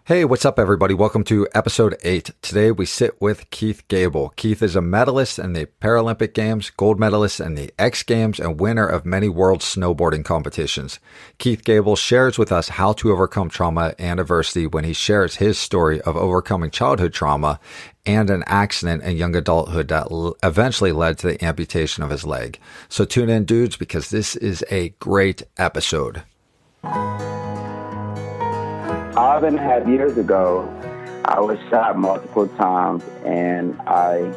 Hey, what's up, everybody? Welcome to episode 8. Today we sit with Keith Gabel. Keith is a medalist in the Paralympic Games, gold medalist in the X Games, and winner of many world snowboarding competitions. Keith Gabel shares with us how to overcome trauma and adversity when he shares his story of overcoming childhood trauma and an accident in young adulthood that eventually led to the amputation of his leg. So tune in, dudes, because this is a great episode. 5.5 years ago, I was shot multiple times, and I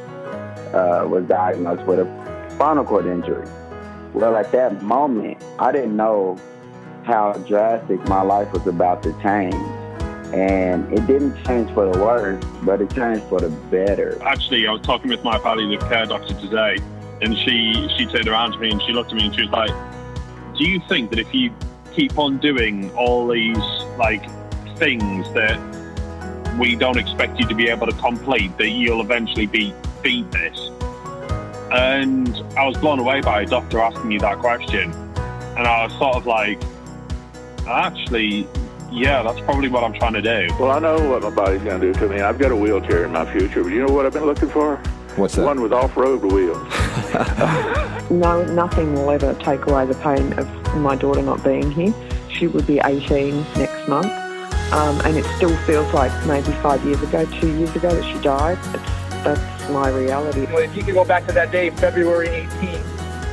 was diagnosed with a spinal cord injury. Well, at that moment, I didn't know how drastic my life was about to change. And it didn't change for the worse, but it changed for the better. Actually, I was talking with my palliative care doctor today, and she turned around to me and she looked at me and she was like, do you think that if you keep on doing all these, things that we don't expect you to be able to complete, that you'll eventually beat this? And I was blown away by a doctor asking me that question. And I was sort of like, actually, yeah, that's probably what I'm trying to do. Well, I know what my body's going to do to me. I've got a wheelchair in my future, but you know what I've been looking for? What's that? One with off-road wheels. No, nothing will ever take away the pain of my daughter not being here. She would be 18 next month. And it still feels like maybe 5 years ago, 2 years ago that she died. That's my reality. If you could go back to that day, February 18th,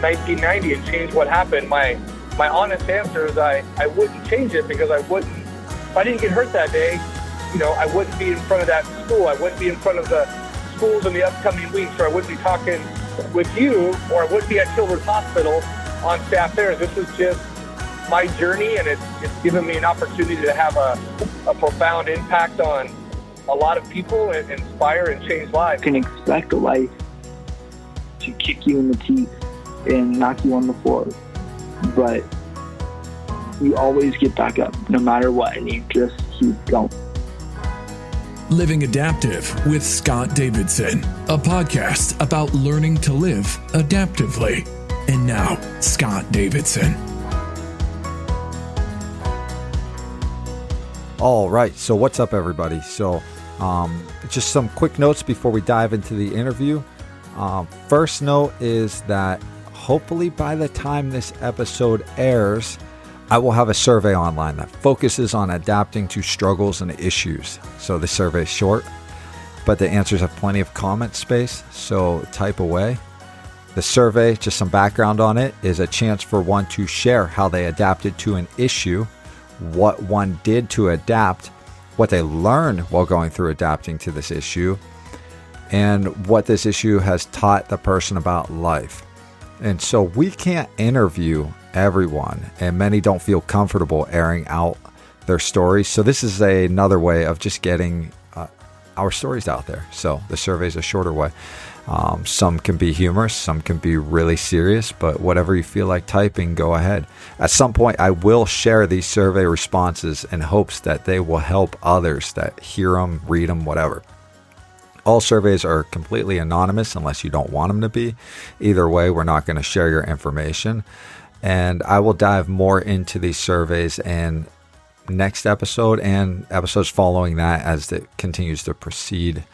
1990, and change what happened, my honest answer is I wouldn't change it, because if I didn't get hurt that day, I wouldn't be in front of that school. I wouldn't be in front of the schools in the upcoming weeks, or I wouldn't be talking with you, or I wouldn't be at Children's Hospital on staff there. This is just my journey, and it's given me an opportunity to have a profound impact on a lot of people and inspire and change lives. You can expect life to kick you in the teeth and knock you on the floor, but you always get back up no matter what, and you just keep going. Living Adaptive with Scott Davidson, a podcast about learning to live adaptively. And now, Scott Davidson. All right. So what's up, everybody? So just some quick notes before we dive into the interview. First note is that hopefully by the time this episode airs, I will have a survey online that focuses on adapting to struggles and issues. So the survey is short, but the answers have plenty of comment space, so type away. The survey, just some background on it, is a chance for one to share how they adapted to an issue, what one did to adapt, what they learned while going through adapting to this issue, and what this issue has taught the person about life. And so we can't interview everyone, and many don't feel comfortable airing out their stories. So this is another way of just getting our stories out there. So the survey is a shorter way. Some can be humorous, some can be really serious, but whatever you feel like typing, go ahead. At some point, I will share these survey responses in hopes that they will help others that hear them, read them, whatever. All surveys are completely anonymous unless you don't want them to be. Either way, we're not going to share your information. And I will dive more into these surveys in next episode and episodes following that as it continues to proceed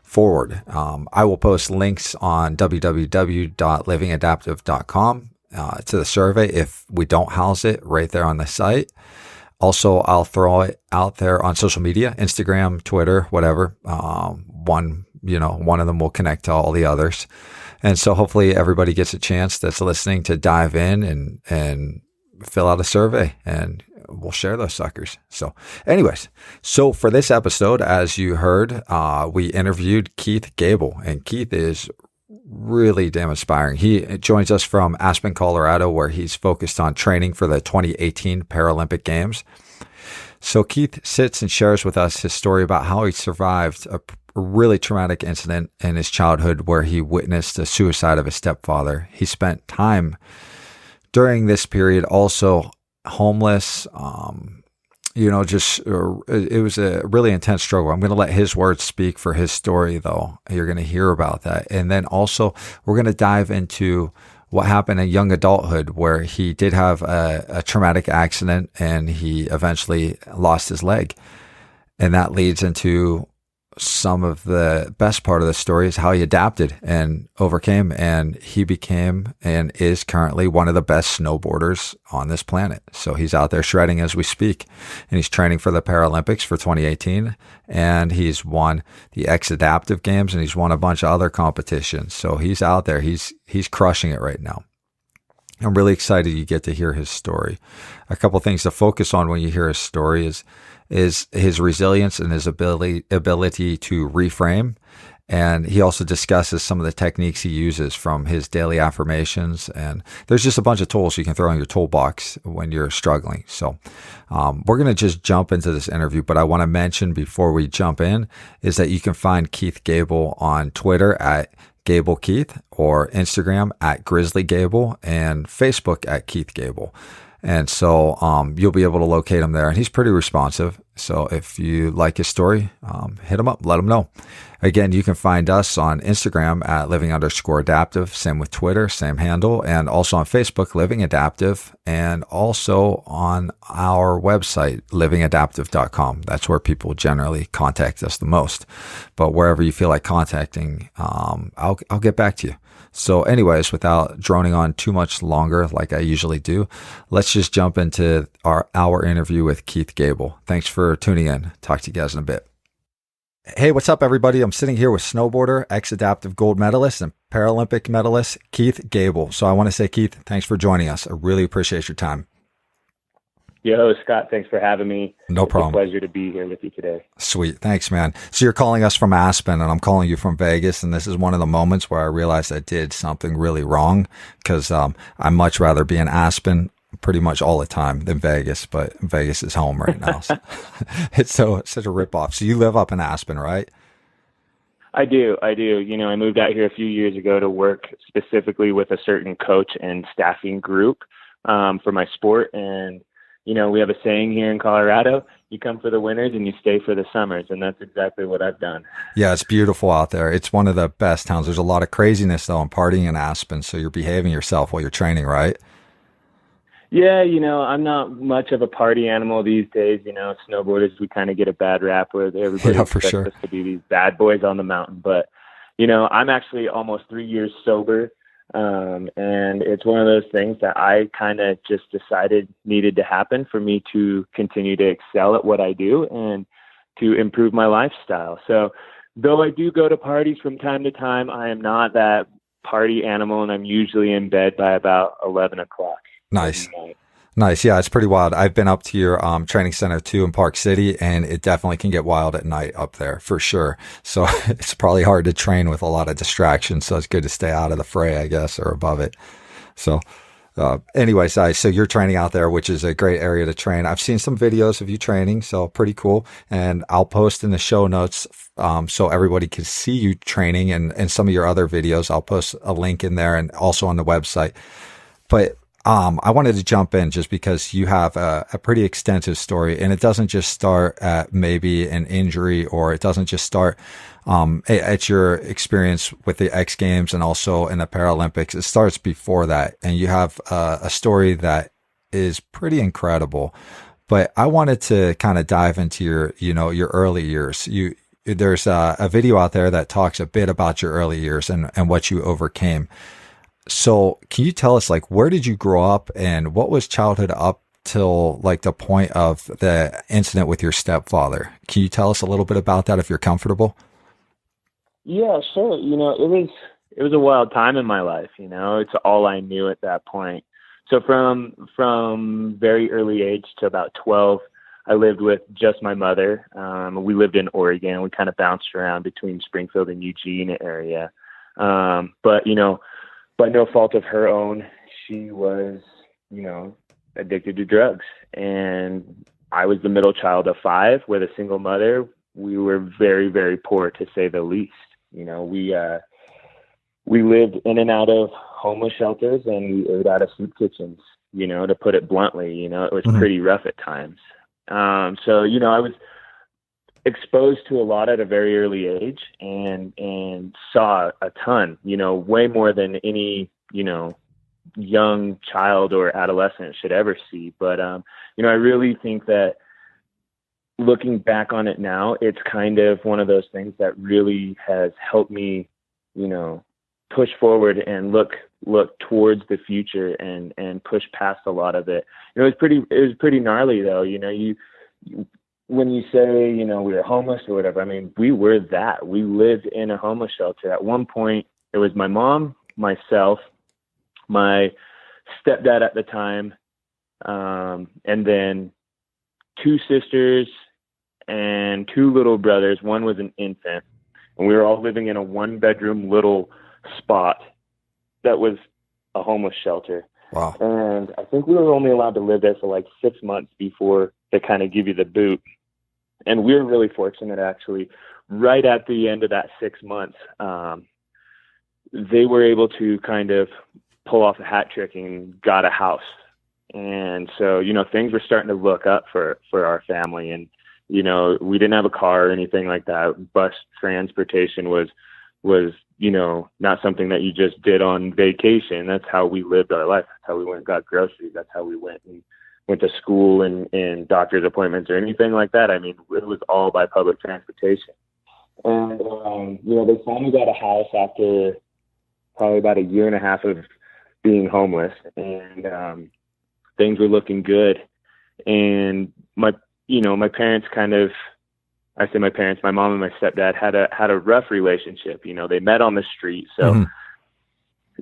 forward. I will post links on www.livingadaptive.com to the survey if we don't house it right there on the site. Also, I'll throw it out there on social media, Instagram, Twitter, whatever. One of them will connect to all the others. And so hopefully everybody gets a chance that's listening to dive in and fill out a survey, and we'll share those suckers. So anyways, so for this episode, as you heard, we interviewed Keith Gabel, and Keith is really damn inspiring. He joins us from Aspen, Colorado, where he's focused on training for the 2018 Paralympic Games. So Keith sits and shares with us his story about how he survived a really traumatic incident in his childhood where he witnessed the suicide of his stepfather. He spent time during this period also homeless, it was a really intense struggle. I'm going to let his words speak for his story, though. You're going to hear about that. And then also we're going to dive into what happened in young adulthood, where he did have a traumatic accident and he eventually lost his leg. And that leads into some of the best part of the story is how he adapted and overcame, and he became and is currently one of the best snowboarders on this planet. So he's out there shredding as we speak, and he's training for the Paralympics for 2018, and he's won the X Adaptive Games, and he's won a bunch of other competitions. So he's out there. He's crushing it right now. I'm really excited you get to hear his story. A couple things to focus on when you hear his story is his resilience and his ability to reframe. And he also discusses some of the techniques he uses from his daily affirmations. And there's just a bunch of tools you can throw in your toolbox when you're struggling. So we're going to just jump into this interview. But I want to mention before we jump in is that you can find Keith Gabel on Twitter at Gabel Keith, or Instagram at Grizzly Gabel, and Facebook at Keith Gabel. And so you'll be able to locate him there, and he's pretty responsive. So if you like his story, hit him up, let him know. Again, you can find us on Instagram at living_adaptive, same with Twitter, same handle, and also on Facebook, Living Adaptive, and also on our website, livingadaptive.com. That's where people generally contact us the most. But wherever you feel like contacting, I'll get back to you. So anyways, without droning on too much longer like I usually do, let's just jump into our interview with Keith Gabel. Thanks for tuning in. Talk to you guys in a bit. Hey, what's up, everybody? I'm sitting here with snowboarder, X-Adaptive gold medalist, and Paralympic medalist, Keith Gabel. So I want to say, Keith, thanks for joining us. I really appreciate your time. Yo, Scott, thanks for having me. No problem. It's a pleasure to be here with you today. Sweet. Thanks, man. So you're calling us from Aspen, and I'm calling you from Vegas, and this is one of the moments where I realized I did something really wrong, because I'd much rather be in Aspen pretty much all the time than Vegas, but Vegas is home right now. So it's such a ripoff. So you live up in Aspen, right? I do. You know, I moved out here a few years ago to work specifically with a certain coach and staffing group for my sport. And, you know, we have a saying here in Colorado, you come for the winters and you stay for the summers. And that's exactly what I've done. Yeah, it's beautiful out there. It's one of the best towns. There's a lot of craziness, though, and partying in Aspen. So you're behaving yourself while you're training, right? Yeah, you know, I'm not much of a party animal these days. You know, snowboarders, we kind of get a bad rap where everybody expects us to be these bad boys on the mountain. But, you know, I'm actually almost 3 years sober. And it's one of those things that I kind of just decided needed to happen for me to continue to excel at what I do and to improve my lifestyle. So though I do go to parties from time to time, I am not that party animal, and I'm usually in bed by about 11 o'clock. Nice. Yeah, it's pretty wild. I've been up to your training center too in Park City, and it definitely can get wild at night up there for sure. So it's probably hard to train with a lot of distractions. So it's good to stay out of the fray, I guess, or above it. So anyways, so you're training out there, which is a great area to train. I've seen some videos of you training, so pretty cool. And I'll post in the show notes so everybody can see you training, and some of your other videos. I'll post a link in there and also on the website. But I wanted to jump in just because you have a pretty extensive story, and it doesn't just start at maybe an injury, or it doesn't just start at your experience with the X Games and also in the Paralympics. It starts before that, and you have a story that is pretty incredible. But I wanted to kind of dive into your early years. There's a video out there that talks a bit about your early years and what you overcame. So can you tell us, like, where did you grow up, and what was childhood up till like the point of the incident with your stepfather? Can you tell us a little bit about that if you're comfortable? Yeah, sure. You know, it was a wild time in my life. You know, it's all I knew at that point. So from very early age to about 12, I lived with just my mother. We lived in Oregon. We kind of bounced around between Springfield and Eugene area. But, you know, by no fault of her own, she was, you know, addicted to drugs. And I was the middle child of 5 with a single mother. We were very, very poor, to say the least. You know, we lived in and out of homeless shelters, and we ate out of soup kitchens, you know, to put it bluntly. You know, it was pretty rough at times. So, you know, I was exposed to a lot at a very early age, and saw a ton, you know, way more than any, you know, young child or adolescent should ever see. But, you know, I really think that looking back on it now, it's kind of one of those things that really has helped me, you know, push forward and look towards the future and push past a lot of it. You know, it was pretty gnarly though. You know, you when you say, you know, we were homeless or whatever, I mean, we were that. We lived in a homeless shelter. At one point, it was my mom, myself, my stepdad at the time, and then 2 sisters and 2 little brothers. One was an infant, and we were all living in a 1-bedroom little spot that was a homeless shelter. Wow. And I think we were only allowed to live there for like 6 months before they kind of give you the boot. And we were really fortunate, actually. Right at the end of that 6 months, they were able to kind of pull off a hat trick and got a house. And so, you know, things were starting to look up for our family. And, you know, we didn't have a car or anything like that. Bus transportation was, you know, not something that you just did on vacation. That's how we lived our life. That's how we went and got groceries. That's how we went to school and doctor's appointments or anything like that. I mean, it was all by public transportation. And, you know, they finally got a house after probably about 1.5 years of being homeless, and things were looking good. And my parents kind of, I say my parents, my mom and my stepdad had a rough relationship. You know, they met on the street, so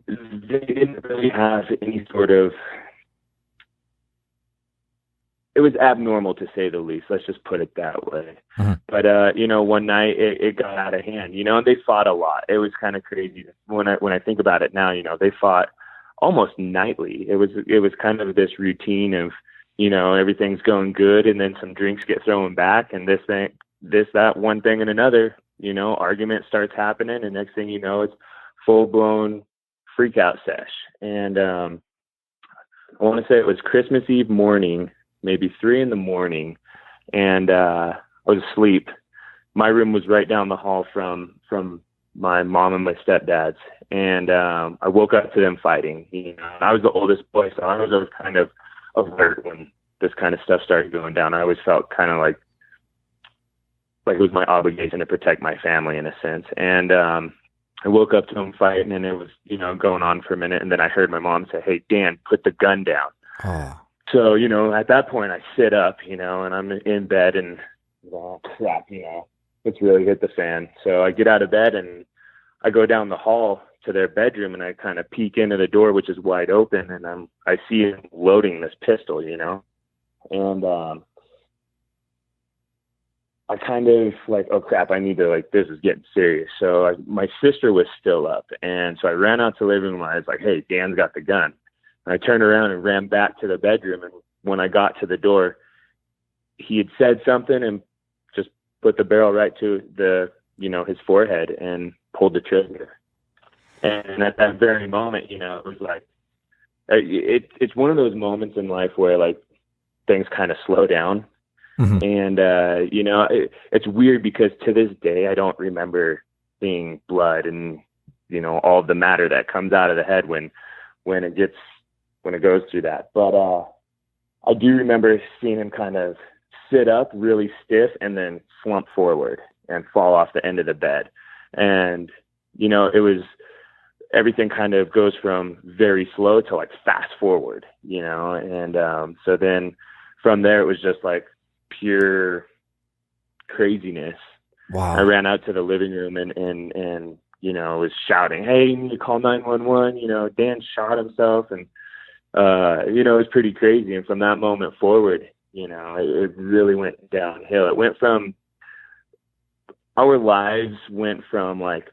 they didn't really have any sort of, it was abnormal to say the least. Let's just put it that way. But, you know, one night it got out of hand, you know, and they fought a lot. It was kind of crazy. When I think about it now, you know, they fought almost nightly. It was kind of this routine of, you know, everything's going good, and then some drinks get thrown back, and that one thing and another, you know, argument starts happening, and next thing you know, it's full blown freak out sesh. And I want to say it was Christmas Eve morning, maybe 3 a.m, and I was asleep. My room was right down the hall from my mom and my stepdad's, and I woke up to them fighting. You know, I was the oldest boy, so I was always kind of alert when this kind of stuff started going down. I always felt kind of like it was my obligation to protect my family in a sense. And I woke up to them fighting, and it was, you know, going on for a minute, and then I heard my mom say, "Hey, Dan, put the gun down." Oh. So, you know, at that point I sit up, you know, and I'm in bed, and oh, crap, you know, it's really hit the fan. So I get out of bed and I go down the hall to their bedroom, and I kind of peek into the door, which is wide open, and I see him loading this pistol, you know, and I kind of like, oh crap, I need to, like, this is getting serious. So my sister was still up, and so I ran out to the living room. I was like, "Hey, Dan's got the gun." And I turned around and ran back to the bedroom, and when I got to the door, he had said something and just put the barrel right to the, you know, his forehead and pulled the trigger. And at that very moment, you know, it was like, it's one of those moments in life where, like, things kind of slow down. And, you know, it's weird because to this day, I don't remember seeing blood and, you know, all of the matter that comes out of the head when it goes through that. But I do remember seeing him kind of sit up really stiff and then slump forward and fall off the end of the bed. And, you know, it was, everything kind of goes from very slow to like fast forward, you know? And so then from there, it was just like pure craziness. Wow. I ran out to the living room and you know, was shouting, "Hey, you need to call 911, you know, Dan shot himself." And, you know, it was pretty crazy. And from that moment forward, you know, it really went downhill. It went from, our lives went from like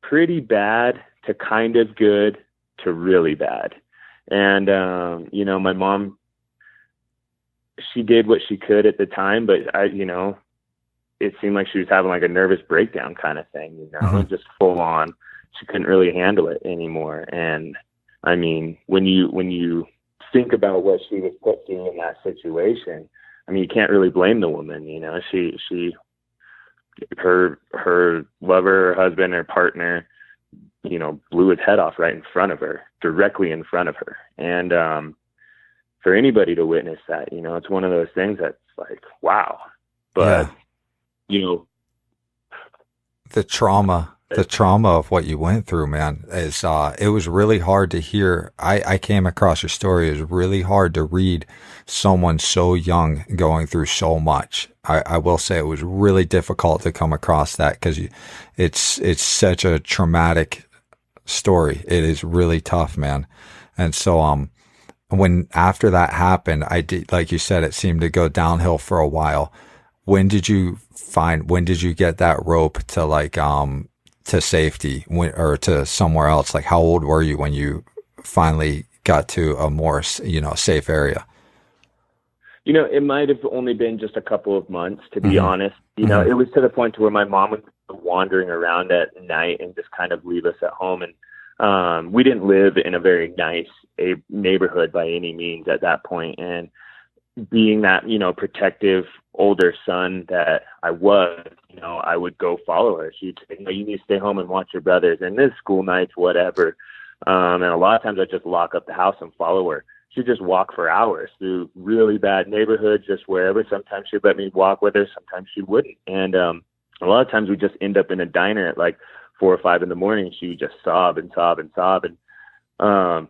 pretty bad to kind of good to really bad. And, you know, my mom, she did what she could at the time, but you know, it seemed like she was having like a nervous breakdown kind of thing, you know, just full on. She couldn't really handle it anymore. And I mean, when you think about what she was put through in that situation, I mean, you can't really blame the woman, you know. Her lover, her husband, her partner, you know, blew his head off right in front of her, directly in front of her. And for anybody to witness that, you know, it's one of those things that's like, wow, But, you know, the trauma of what you went through, man, is, it was really hard to hear. I came across your story. It was really hard to read someone so young going through so much. I will say it was really difficult to come across that, because it's such a traumatic story. It is really tough, man. And so, when after that happened, I did, like you said, it seemed to go downhill for a while. When did you get that rope to, like, to safety, or to somewhere else? Like, how old were you when you finally got to a more, safe area? You know, it might have only been just a couple of months, to be honest. You know, it was to the point to where my mom was wandering around at night and just kind of leave us at home. And we didn't live in a very nice neighborhood by any means at that point. And being that, protective older son that I was, I would go follow her. She'd say, you need to stay home and watch your brothers, and this school nights, whatever. And a lot of times I'd just lock up the house and follow her. She'd just walk for hours through really bad neighborhoods, just wherever. Sometimes she'd let me walk with her. Sometimes she wouldn't. And a lot of times we'd just end up in a diner at like 4 or 5 in the morning. She would just sob and sob and sob. And,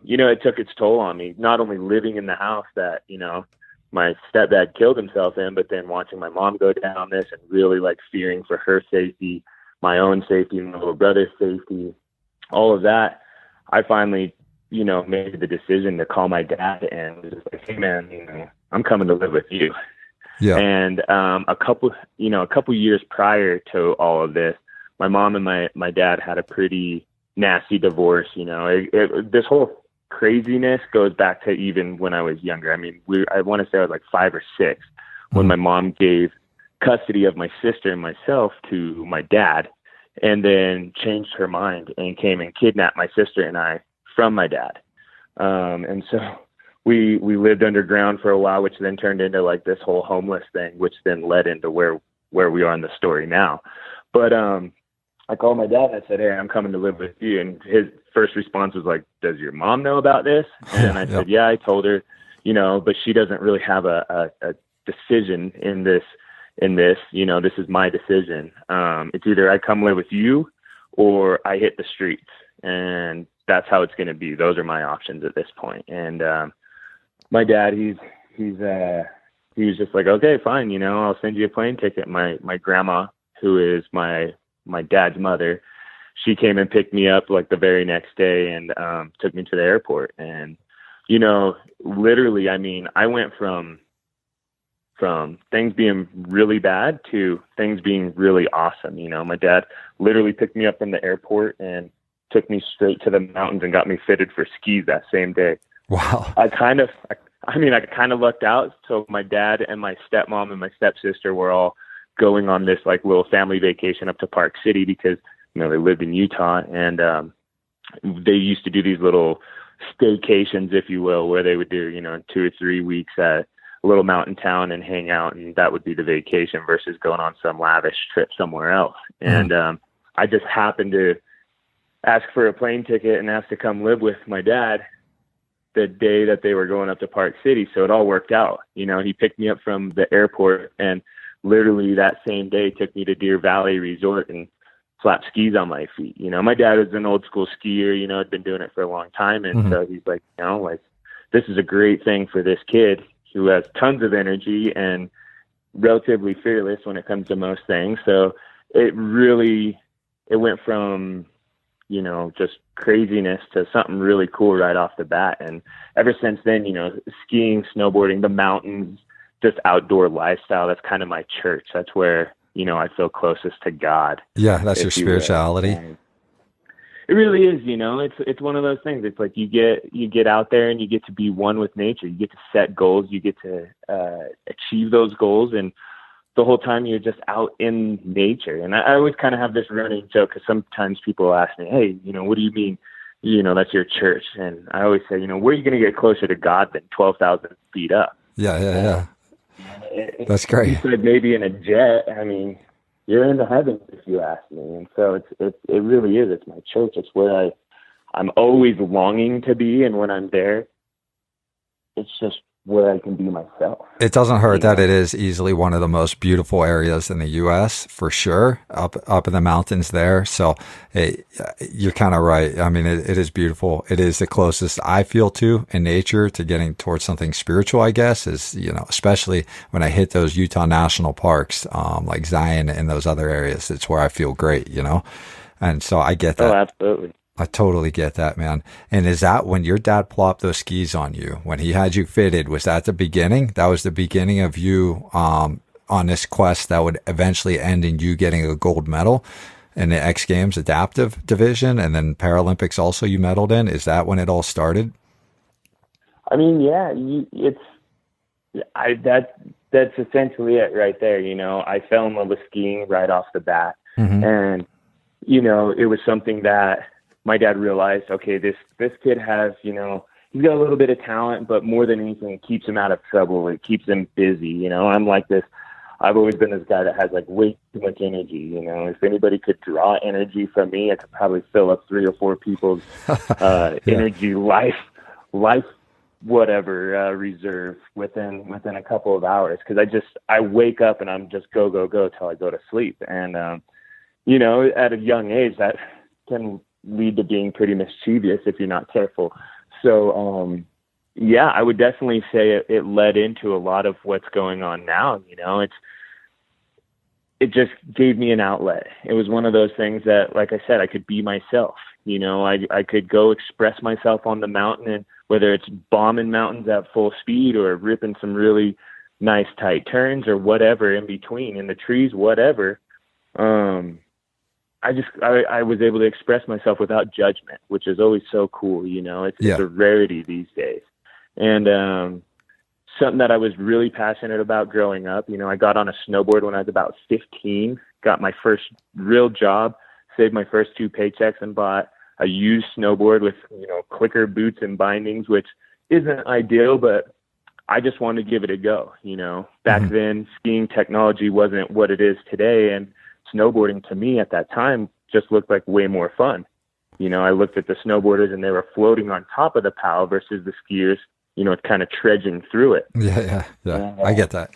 it took its toll on me, not only living in the house that, my stepdad killed himself in, but then watching my mom go down this and really like fearing for her safety, my own safety, my little brother's safety, all of that. I finally, made the decision to call my dad and was just like, hey man, I'm coming to live with you. Yeah. And a couple years prior to all of this, my mom and my dad had a pretty nasty divorce. This whole craziness goes back to even when I was younger. I mean, I want to say I was like 5 or 6 when my mom gave custody of my sister and myself to my dad, and then changed her mind and came and kidnapped my sister and I from my dad. And so we lived underground for a while, which then turned into like this whole homeless thing, which then led into where we are in the story now. But I called my dad and I said, hey, I'm coming to live with you. And his first response was like, does your mom know about this? And I said, yeah, I told her, but she doesn't really have a decision in this, this is my decision. It's either I come live with you or I hit the streets, and that's how it's going to be. Those are my options at this point. And my dad, he was just like, okay, fine. I'll send you a plane ticket. My grandma, who is my dad's mother, she came and picked me up like the very next day and took me to the airport. And, literally, I mean, I went from things being really bad to things being really awesome. My dad literally picked me up from the airport and took me straight to the mountains and got me fitted for skis that same day. Wow. I kind of lucked out. So my dad and my stepmom and my stepsister were all going on this like little family vacation up to Park City because, they lived in Utah, and they used to do these little staycations, if you will, where they would do, 2 or 3 weeks at a little mountain town and hang out. And that would be the vacation versus going on some lavish trip somewhere else. And I just happened to ask for a plane ticket and asked to come live with my dad the day that they were going up to Park City. So it all worked out. He picked me up from the airport and literally that same day took me to Deer Valley Resort and slapped skis on my feet. My dad was an old school skier, had been doing it for a long time. And so he's like, this is a great thing for this kid who has tons of energy and relatively fearless when it comes to most things. So it went from, just craziness to something really cool right off the bat. And ever since then, skiing, snowboarding, the mountains, just outdoor lifestyle, that's kind of my church. That's where, I feel closest to God. Yeah, that's your spirituality. It really is, it's one of those things. It's like you get out there and you get to be one with nature. You get to set goals. You get to achieve those goals. And the whole time you're just out in nature. And I always kind of have this running joke because sometimes people ask me, hey, what do you mean, that's your church? And I always say, where are you going to get closer to God than 12,000 feet up? Yeah. That's great. You said maybe in a jet. I mean, you're in the heavens if you ask me. And so it really is. It's my church. It's where I'm always longing to be. And when I'm there, it's just where I can be myself. It doesn't hurt that it is easily one of the most beautiful areas in the U.S. for sure, up in the mountains there. So you're kind of right. I mean, it is beautiful. It is the closest I feel to in nature to getting towards something spiritual, I guess, is, you know, especially when I hit those Utah national parks, like Zion and those other areas. It's where I feel great, you know? And so I get that. Oh, absolutely. I totally get that, man. And is that when your dad plopped those skis on you, when he had you fitted, was that the beginning? That was the beginning of you on this quest that would eventually end in you getting a gold medal in the X Games adaptive division, and then Paralympics also you medaled in? Is that when it all started? I mean, yeah, that's essentially it right there. You know, I fell in love with skiing right off the bat. Mm-hmm. And, you know, it was something that my dad realized, okay, this kid has, you know, he's got a little bit of talent, but more than anything, it keeps him out of trouble. It keeps him busy. You know, I'm like this. I've always been this guy that has like way too much energy. You know, if anybody could draw energy from me, I could probably fill up 3 or 4 people's energy, life, whatever reserve within a couple of hours. Because I wake up and I'm just go till I go to sleep. And you know, at a young age, that can lead to being pretty mischievous if you're not careful. So, yeah, I would definitely say it led into a lot of what's going on now. You know, it just gave me an outlet. It was one of those things that, like I said, I could be myself. You know, I could go express myself on the mountain, and whether it's bombing mountains at full speed or ripping some really nice tight turns or whatever in between, in the trees, whatever. I was able to express myself without judgment, which is always so cool. You know, it's a rarity these days. And something that I was really passionate about growing up, you know, I got on a snowboard when I was about 15, got my first real job, saved my first 2 paychecks, and bought a used snowboard with, you know, clicker boots and bindings, which isn't ideal, but I just wanted to give it a go. You know, back then skiing technology wasn't what it is today, and snowboarding to me at that time just looked like way more fun. You know, I looked at the snowboarders and they were floating on top of the POW versus the skiers, you know, kind of trudging through it. Yeah. And, I get that.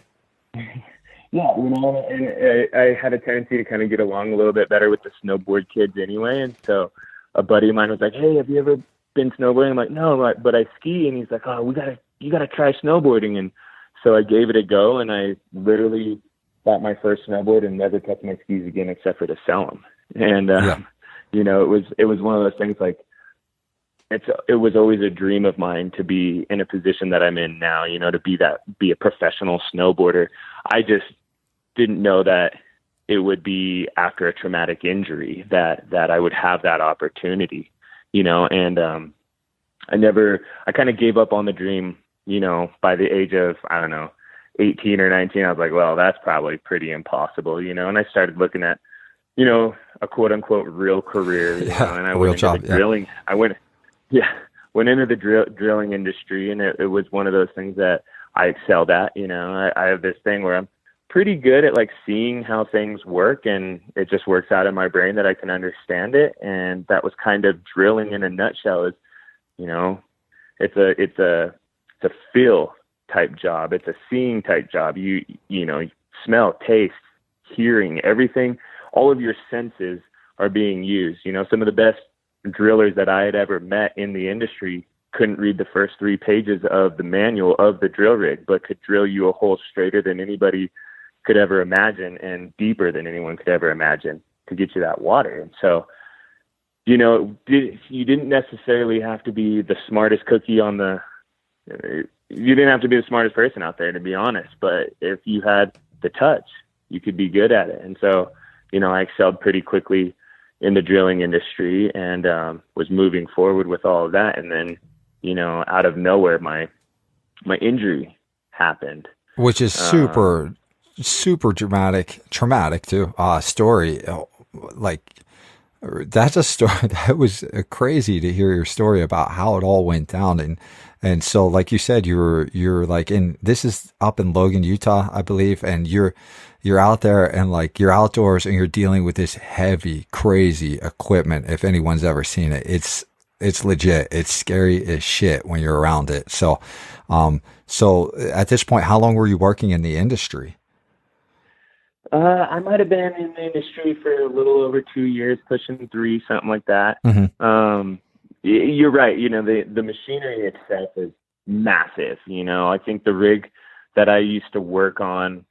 Yeah, you know, and I had a tendency to kind of get along a little bit better with the snowboard kids anyway. And so a buddy of mine was like, "Hey, have you ever been snowboarding?" I'm like, "No, but I ski." And he's like, "Oh, you gotta try snowboarding." And so I gave it a go, and I literally bought my first snowboard and never touched my skis again except for to sell them. And, you know, it was one of those things like, it was always a dream of mine to be in a position that I'm in now, you know, to be a professional snowboarder. I just didn't know that it would be after a traumatic injury that I would have that opportunity, you know, and, I kind of gave up on the dream, you know, by the age of, I don't know, 18 or 19, I was like, well, that's probably pretty impossible, you know, and I started looking at, you know, a quote unquote real career, you know, and I went into the drilling. I went into the drilling industry, and it was one of those things that I excelled at. You know, I have this thing where I'm pretty good at like seeing how things work, and it just works out in my brain that I can understand it. And that was kind of drilling in a nutshell. Is, you know, it's a feel type job. It's a seeing type job. You know, smell, taste, hearing, everything, all of your senses are being used. You know, some of the best drillers that I had ever met in the industry couldn't read the first 3 pages of the manual of the drill rig, but could drill you a hole straighter than anybody could ever imagine and deeper than anyone could ever imagine to get you that water. And so, you know, you didn't necessarily have to be the smartest cookie on the, you didn't have to be the smartest person out there, to be honest, but if you had the touch, you could be good at it. And so, you know, I excelled pretty quickly in the drilling industry and was moving forward with all of that. And then, you know, out of nowhere, my injury happened. Which is super traumatic too. Story. Like, that's a story that was crazy to hear your story about how it all went down. And so, like you said, you're like this is up in Logan, Utah, I believe. And you're out there and like you're outdoors and you're dealing with this heavy, crazy equipment. If anyone's ever seen it, it's legit. It's scary as shit when you're around it. So, so at this point, how long were you working in the industry? I might have been in the industry for a little over 2 years, pushing 3, something like that. Mm-hmm. You're right. You know, the machinery itself is massive. You know, I think the rig that I used to work on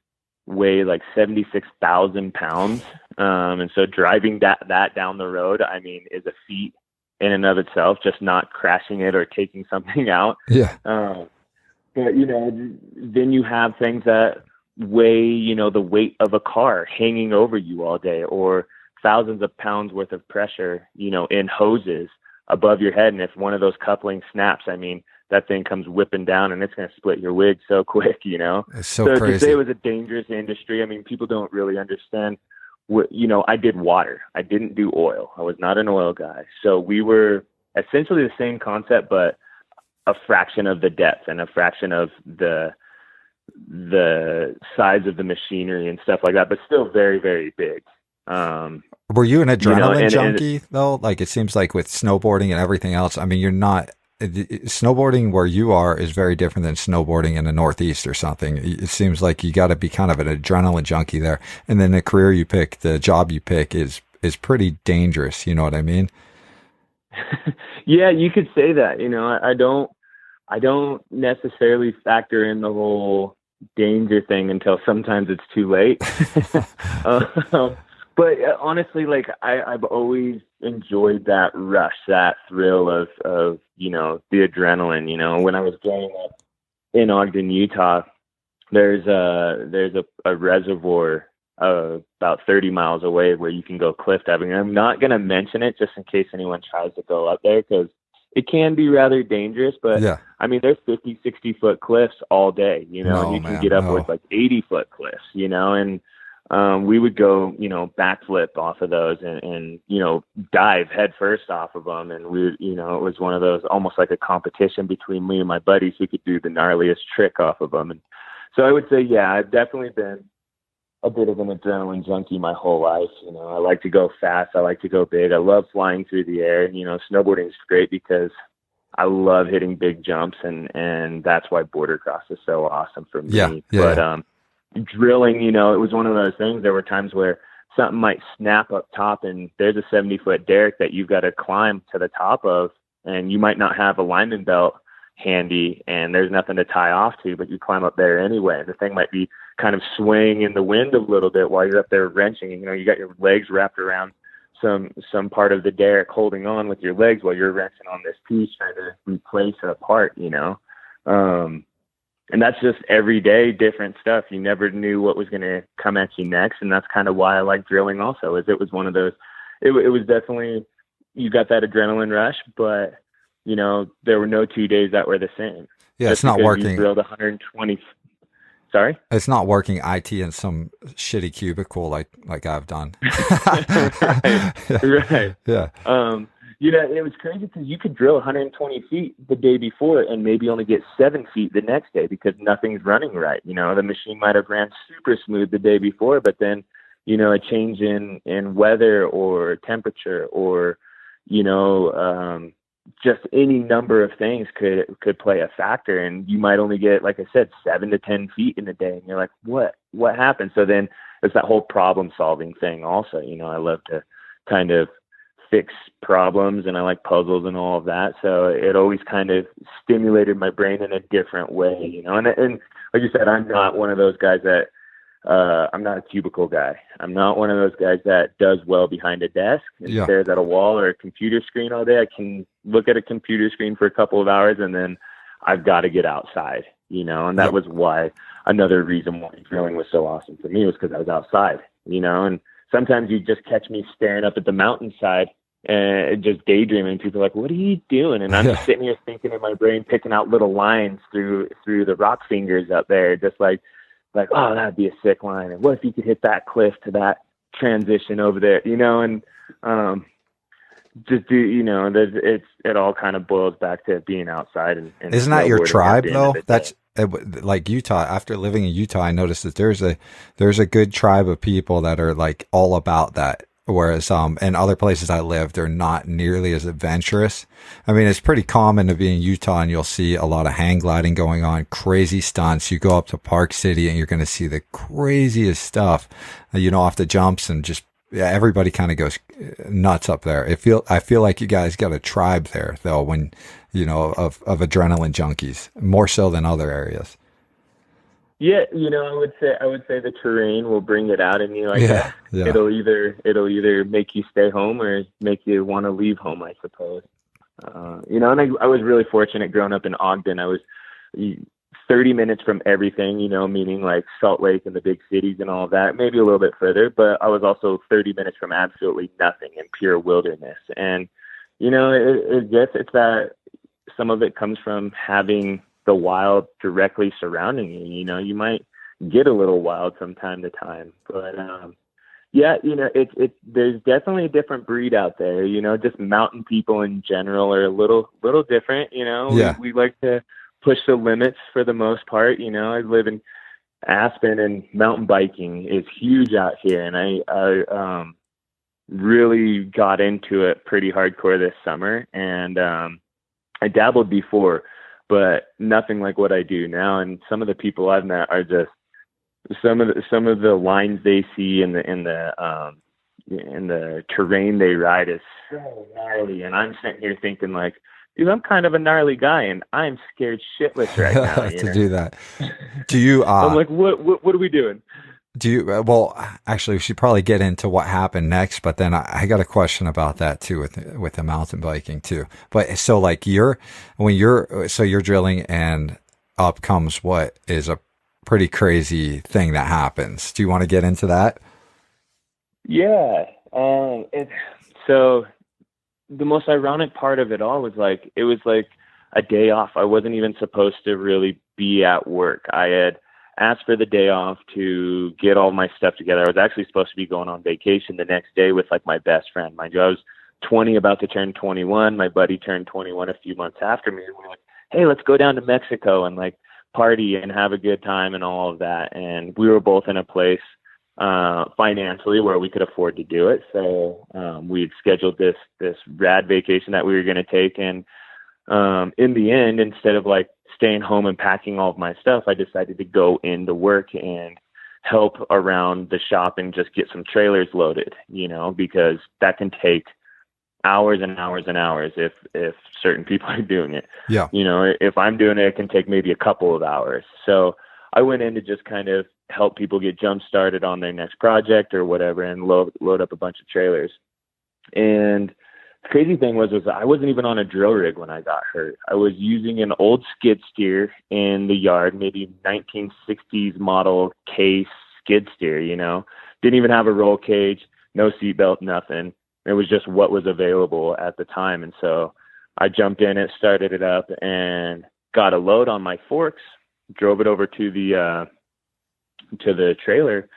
weighed like 76,000 pounds. And so driving that down the road, I mean, is a feat in and of itself, just not crashing it or taking something out. Yeah. But, you know, then you have things that weigh, you know, the weight of a car hanging over you all day, or thousands of pounds worth of pressure, you know, in hoses above your head. And if one of those couplings snaps, I mean, that thing comes whipping down and it's going to split your wig so quick, you know? It's so So crazy. to say it was a dangerous industry, I mean, people don't really understand what, you know, I did water. I didn't do oil. I was not an oil guy. So we were essentially the same concept, but a fraction of the depth and a fraction of the size of the machinery and stuff like that, but still very, very big. Were you an adrenaline and junkie though? Like it seems like with snowboarding and everything else, I mean, you're not snowboarding where you are is very different than snowboarding in the Northeast or something. It seems like you got to be kind of an adrenaline junkie there. And then the career you pick, the job you pick is pretty dangerous. You know what I mean? Yeah, you could say that. You know, I don't necessarily factor in the whole danger thing until sometimes it's too late. But honestly, like I've always enjoyed that rush, that thrill of, you know, the adrenaline. You know, when I was growing up in Ogden, Utah, there's a reservoir about 30 miles away where you can go cliff diving. And I'm not going to mention it just in case anyone tries to go up there, because it can be rather dangerous. But yeah. I mean, there's 50, 60-foot cliffs all day, you know, No, and you can man, get up no. with like 80-foot cliffs, you know, and we would go, you know, backflip off of those and, you know, dive head first off of them. And we, you know, it was one of those almost like a competition between me and my buddies who could do the gnarliest trick off of them. And so I would say, yeah, I've definitely been a bit of an adrenaline junkie my whole life. You know, I like to go fast. I like to go big. I love flying through the air. And, you know, snowboarding is great because I love hitting big jumps, and that's why border cross is so awesome for me. Yeah, But drilling, you know, it was one of those things. There were times where something might snap up top and there's a 70-foot derrick that you've got to climb to the top of, and you might not have a lineman belt handy and there's nothing to tie off to, but you climb up there anyway. The thing might be kind of swaying in the wind a little bit while you're up there wrenching. You know, you got your legs wrapped around some part of the derrick, holding on with your legs while you're wrenching on this piece trying to replace a part, you know. And that's just everyday different stuff. You never knew what was going to come at you next. And that's kind of why I like drilling also, is it was one of those, it was definitely, you got that adrenaline rush, but you know, there were no 2 days that were the same. Yeah. Just It's not because working. You drilled 120. Sorry? It's not working IT in some shitty cubicle like I've done. Right. Yeah. You know, it was crazy because you could drill 120 feet the day before and maybe only get 7 feet the next day because nothing's running right. You know, the machine might have ran super smooth the day before, but then, you know, a change in weather or temperature or, you know, just any number of things could play a factor. And you might only get, like I said, 7 to 10 feet in a day. And you're like, what happened? So then it's that whole problem solving thing also. You know, I love to kind of fix problems and I like puzzles and all of that. So it always kind of stimulated my brain in a different way, you know, and like you said, I'm not one of those guys that, I'm not a cubicle guy. I'm not one of those guys that does well behind a desk and stares at a wall or a computer screen all day. I can look at a computer screen for a couple of hours and then I've got to get outside, you know, and that was why another reason why drilling was so awesome for me was because I was outside, you know, and sometimes you just catch me staring up at the mountainside and just daydreaming. People are like, what are you doing? And I'm just sitting here thinking in my brain, picking out little lines through the rock fingers up there, just like, oh, that'd be a sick line. And what if you could hit that cliff to that transition over there, you know? And just do, you know, it all kind of boils back to being outside. And isn't that your tribe though? That's like Utah. After living in Utah, I noticed that there's a good tribe of people that are like all about that Whereas in other places I live, they're not nearly as adventurous. I mean, it's pretty common to be in Utah and you'll see a lot of hang gliding going on, crazy stunts. You go up to Park City and you're going to see the craziest stuff, off the jumps, and just, yeah, everybody kind of goes nuts up there. I feel like you guys got a tribe there though, when, of adrenaline junkies, more so than other areas. Yeah, I would say the terrain will bring it out in you. I guess. Yeah. It'll either make you stay home or make you want to leave home, I suppose. And I was really fortunate growing up in Ogden. I was 30 minutes from everything, meaning like Salt Lake and the big cities and all of that, maybe a little bit further, but I was also 30 minutes from absolutely nothing in pure wilderness. And, it's that some of it comes from having the wild directly surrounding you. You might get a little wild from time to time, but there's definitely a different breed out there. Just mountain people in general are a little different. Yeah. We like to push the limits for the most part. I live in Aspen, and mountain biking is huge out here, and I really got into it pretty hardcore this summer, and I dabbled before, but nothing like what I do now. And some of the people I've met are just some of the lines they see in the terrain they ride is so gnarly. And I'm sitting here thinking like, dude, I'm kind of a gnarly guy, and I'm scared shitless right now to do that. Do you? I'm like, what are we doing? Do you? Well, actually, we should probably get into what happened next, but then I got a question about that too with the mountain biking too. But so like you're drilling and up comes what is a pretty crazy thing that happens. Do you want to get into that? Yeah. So the most ironic part of it all was like, it was like a day off. I wasn't even supposed to really be at work. I had asked for the day off to get all my stuff together. I was actually supposed to be going on vacation the next day with like my best friend. Mind you, I was 20, about to turn 21. My buddy turned 21 a few months after me. And we're like, hey, let's go down to Mexico and like party and have a good time and all of that. And we were both in a place financially where we could afford to do it. So we had scheduled this rad vacation that we were going to take. And in the end, instead of like staying home and packing all of my stuff, I decided to go into work and help around the shop and just get some trailers loaded, because that can take hours and hours and hours if certain people are doing it. Yeah. If I'm doing it, it can take maybe a couple of hours. So I went in to just kind of help people get jump started on their next project or whatever, and load up a bunch of trailers. And the crazy thing was I wasn't even on a drill rig when I got hurt. I was using an old skid steer in the yard, maybe 1960s model case skid steer, didn't even have a roll cage, no seatbelt, nothing. It was just what was available at the time. And so I jumped in it, started it up, and got a load on my forks, drove it over to the trailer,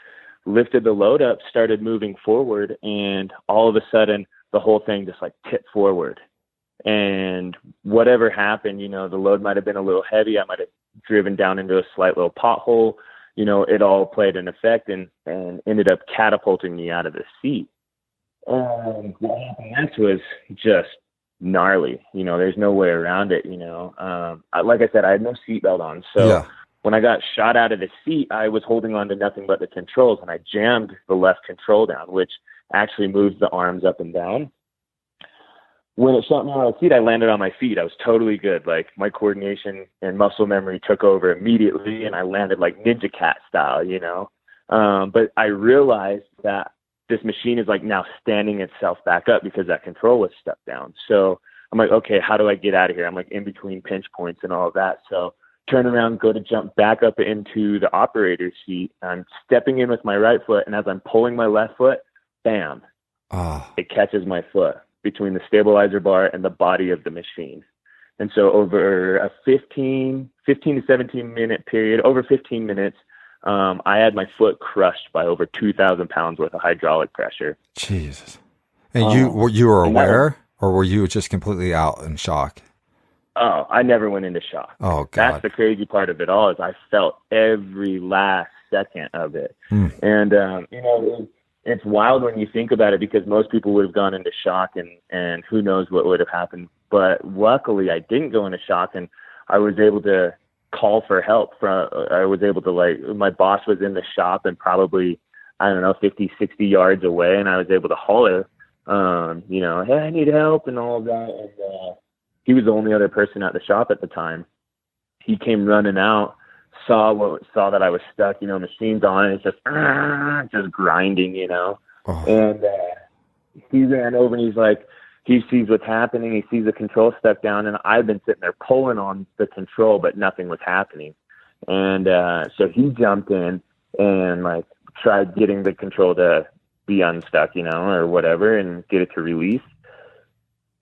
lifted the load up, started moving forward, and all of a sudden the whole thing just like tipped forward. And whatever happened, the load might have been a little heavy. I might have driven down into a slight little pothole. It all played an effect and ended up catapulting me out of the seat. And what happened next was just gnarly. There's no way around it. Like I said, I had no seatbelt on. So yeah. When I got shot out of the seat, I was holding on to nothing but the controls, and I jammed the left control down, which actually moves the arms up and down. When it shot me out of the seat, I landed on my feet. I was totally good. Like my coordination and muscle memory took over immediately, and I landed like Ninja Cat style, But I realized that this machine is like now standing itself back up because that control was stuck down. So I'm like, okay, how do I get out of here? I'm like in between pinch points and all of that. So turn around, go to jump back up into the operator's seat. I'm stepping in with my right foot, and as I'm pulling my left foot, bam, it catches my foot between the stabilizer bar and the body of the machine. And so over a 15 to 17 minute period, over 15 minutes, I had my foot crushed by over 2,000 pounds worth of hydraulic pressure. Jesus. And you were aware, or were you just completely out in shock? Oh, I never went into shock. Oh, God. That's the crazy part of it all, is I felt every last second of it. And, it it's wild when you think about it, because most people would have gone into shock, and who knows what would have happened. But luckily I didn't go into shock, and I was able to call for help. I was able to, like, my boss was in the shop and probably, I don't know, 50, 60 yards away. And I was able to holler, you know, hey, I need help and all of that. And he was the only other person at the shop at the time. He came running out, saw that I was stuck, you know, machines on, and it's just grinding, you know. Oh. And he ran over and he's like, he sees what's happening. He sees the control stuck down, and I've been sitting there pulling on the control, but nothing was happening. And so he jumped in and, like, tried getting the control to be unstuck, you know, or whatever, and get it to release.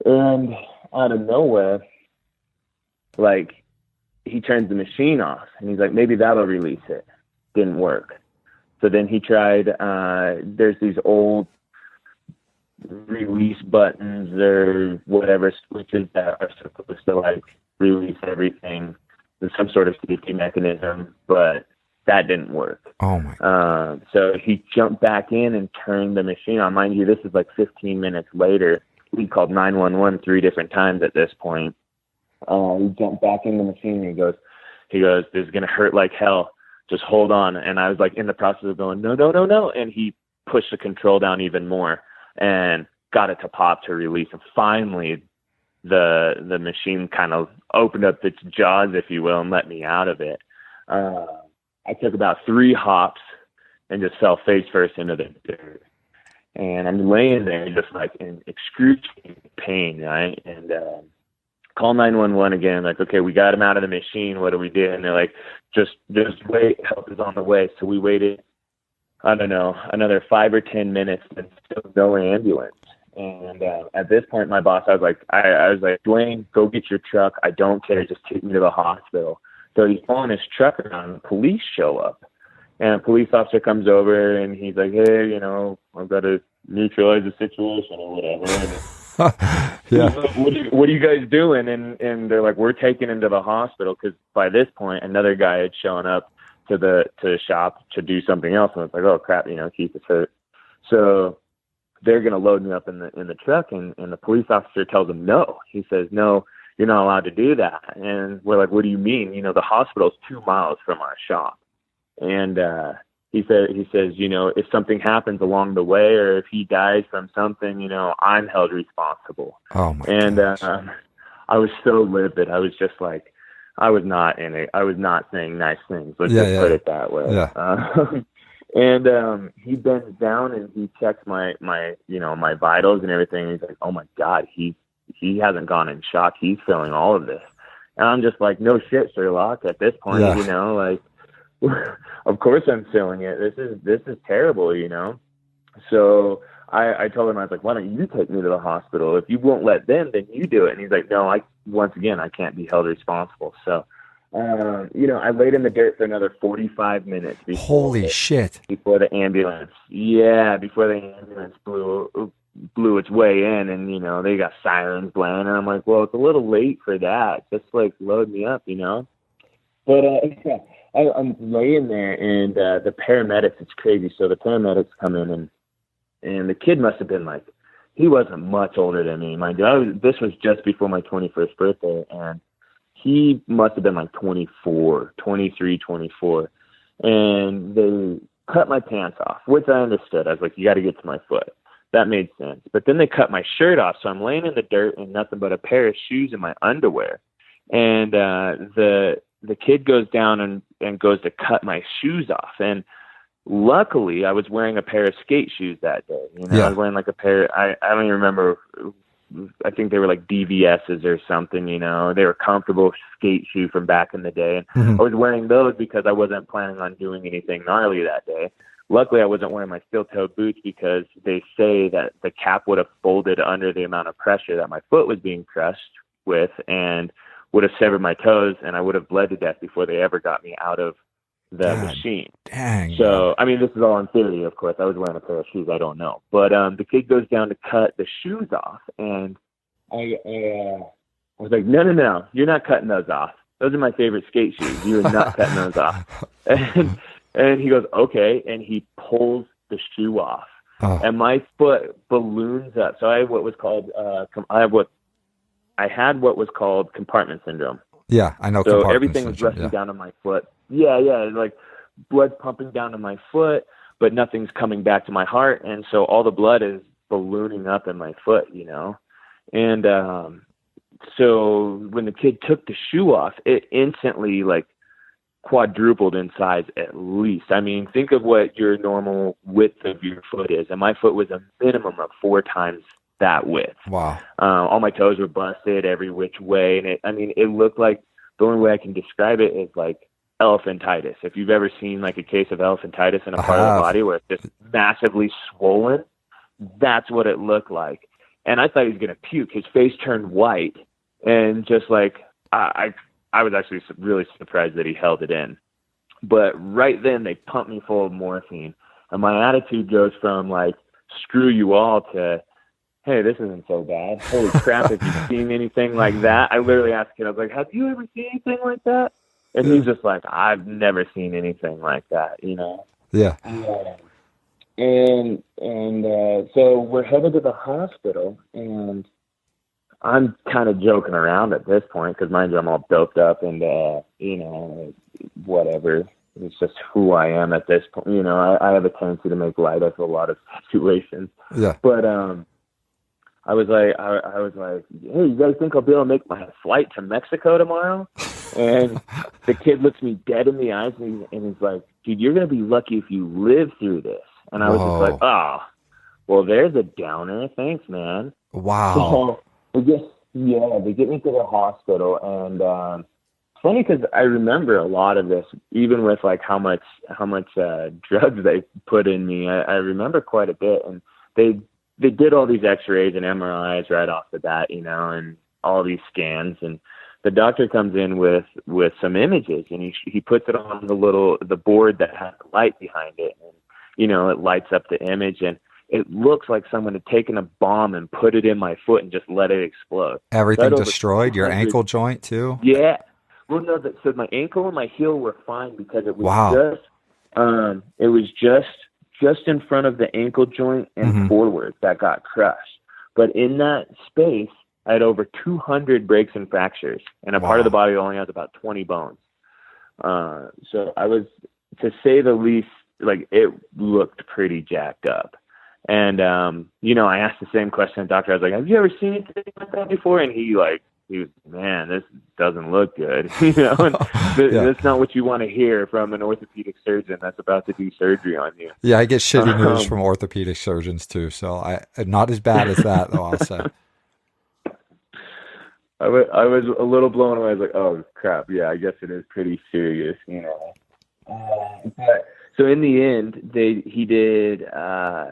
And out of nowhere, like, he turns the machine off, and he's like, maybe that'll release it. Didn't work. So then he tried, there's these old release buttons or whatever switches that are supposed to, like, release everything. There's some sort of safety mechanism, but that didn't work. Oh my! So he jumped back in and turned the machine on. Mind you, this is like 15 minutes later. We called 911 3 different times at this point. He jumped back in the machine, and he goes, this is gonna hurt like hell. Just hold on. And I was, like, in the process of going, no. And he pushed the control down even more and got it to pop to release. And finally, the machine kind of opened up its jaws, if you will, and let me out of it. I took about 3 hops and just fell face first into the dirt. And I'm laying there just, like, in excruciating pain, right? And call 911 again, like, okay, we got him out of the machine. What do we do? And they're like, just wait, help is on the way. So we waited, I don't know, another 5 or 10 minutes, and still no ambulance. And at this point, my boss, I was like, Dwayne, go get your truck. I don't care. Just take me to the hospital. So he's pulling his truck around, and police show up. And a police officer comes over, and he's like, hey, you know, I've got to neutralize the situation or whatever. Yeah. What are you guys doing? And they're like, we're taking him to the hospital, because by this point, another guy had shown up to the shop to do something else. And it's like, oh crap, you know, Keith is hurt. So they're going to load me up in the truck. And the police officer tells him no. He says, no, you're not allowed to do that. And we're like, what do you mean? You know, the hospital's 2 miles from our shop. And he says, you know, if something happens along the way, or if he dies from something, you know, I'm held responsible. Oh my! And I was so livid. I was just like, I was not saying nice things. Let's just put it that way. Yeah. And he bends down and he checks my you know, my vitals and everything. He's like, oh my God, he hasn't gone in shock. He's feeling all of this. And I'm just like, no shit, Sherlock. At this point, you know, like, of course I'm feeling it. This is terrible, you know? So I told him, I was like, why don't you take me to the hospital? If you won't let them, then you do it. And he's like, no, once again, I can't be held responsible. So, you know, I laid in the dirt for another 45 minutes. Holy shit. Before the ambulance. Yeah, before the ambulance blew its way in, and, you know, they got sirens blaring. And I'm like, well, it's a little late for that. Just, like, load me up, you know? But, yeah. I'm laying there, and the paramedics, it's crazy. So the paramedics come in, and the kid must have been, like, he wasn't much older than me. Mind you, this was just before my 21st birthday, and he must have been like 23, 24. And they cut my pants off, which I understood. I was like, you got to get to my foot. That made sense. But then they cut my shirt off, so I'm laying in the dirt in nothing but a pair of shoes and my underwear. And the kid goes down and goes to cut my shoes off. And luckily, I was wearing a pair of skate shoes that day. You know, I was wearing like a pair. I don't even remember. I think they were like DVSs or something. You know, they were comfortable skate shoe from back in the day. And I was wearing those because I wasn't planning on doing anything gnarly that day. Luckily, I wasn't wearing my steel-toed boots because they say that the cap would have folded under the amount of pressure that my foot was being crushed with, and would have severed my toes, and I would have bled to death before they ever got me out of the machine. Dang. So, I mean, this is all in theory, of course. I was wearing a pair of shoes. I don't know. But the kid goes down to cut the shoes off, and I was like, no, you're not cutting those off. Those are my favorite skate shoes. You are not cutting those off. And he goes, okay, and he pulls the shoe off. and my foot balloons up. So I had what was called I had what was called compartment syndrome. Yeah, I know. So everything was rushing down to my foot. Yeah, like blood's pumping down to my foot, but nothing's coming back to my heart, and so all the blood is ballooning up in my foot, you know. And so when the kid took the shoe off, it instantly like quadrupled in size at least. I mean, think of what your normal width of your foot is, and my foot was a minimum of 4 times that width. Wow. All my toes were busted every which way, and it looked like, the only way I can describe it is like elephantitis. If you've ever seen like a case of elephantitis in a part of the body where it's just massively swollen, that's what it looked like. And I thought he was going to puke. His face turned white, and just like I was actually really surprised that he held it in. But right then they pumped me full of morphine, and my attitude goes from like screw you all to, hey, this isn't so bad. Holy crap, have you seen anything like that? I literally asked him, I was like, have you ever seen anything like that? And he's just like, I've never seen anything like that, you know? Yeah. And so we're headed to the hospital, and I'm kind of joking around at this point because, mind you, I'm all doped up and, you know, whatever. It's just who I am at this point. You know, I have a tendency to make light of a lot of situations. Yeah. But I was like, hey, you guys think I'll be able to make my flight to Mexico tomorrow? And the kid looks me dead in the eyes, and he's like, dude, you're going to be lucky if you live through this. And I was just like, oh, well, there's a downer. Thanks, man. Wow. So they get me to the hospital, and it's funny because I remember a lot of this, even with like how much drugs they put in me. I remember quite a bit, and they did all these X-rays and MRIs right off the bat, you know, and all these scans. And the doctor comes in with some images, and he puts it on the board that has a light behind it, and you know, it lights up the image, and it looks like someone had taken a bomb and put it in my foot and just let it explode. Everything destroyed? Your ankle joint too? Yeah. Well, no, so my ankle and my heel were fine because it was just in front of the ankle joint and forward that got crushed. But in that space, I had over 200 breaks and fractures, and a part of the body only has about 20 bones. So I was, to say the least, like, it looked pretty jacked up. And, you know, I asked the same question to the doctor. I was like, have you ever seen anything like that before? And he was, man, this doesn't look good. You know, and that's not what you want to hear from an orthopedic surgeon that's about to do surgery on you. Yeah, I get shitty news from orthopedic surgeons too. So not as bad as that, though, I'll say. I was a little blown away. I was like, oh, crap. Yeah, I guess it is pretty serious, you know. But so in the end, he did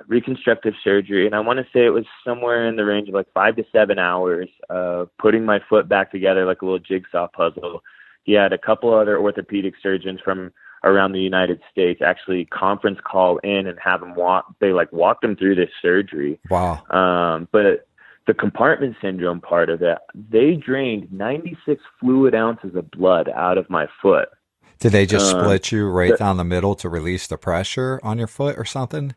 reconstructive surgery, and I want to say it was somewhere in the range of like 5 to 7 hours of putting my foot back together like a little jigsaw puzzle. He had a couple other orthopedic surgeons from around the United States actually conference call in and have him walked him through this surgery. Wow. But the compartment syndrome part of it, they drained 96 fluid ounces of blood out of my foot. Did they just split you right down the middle to release the pressure on your foot or something?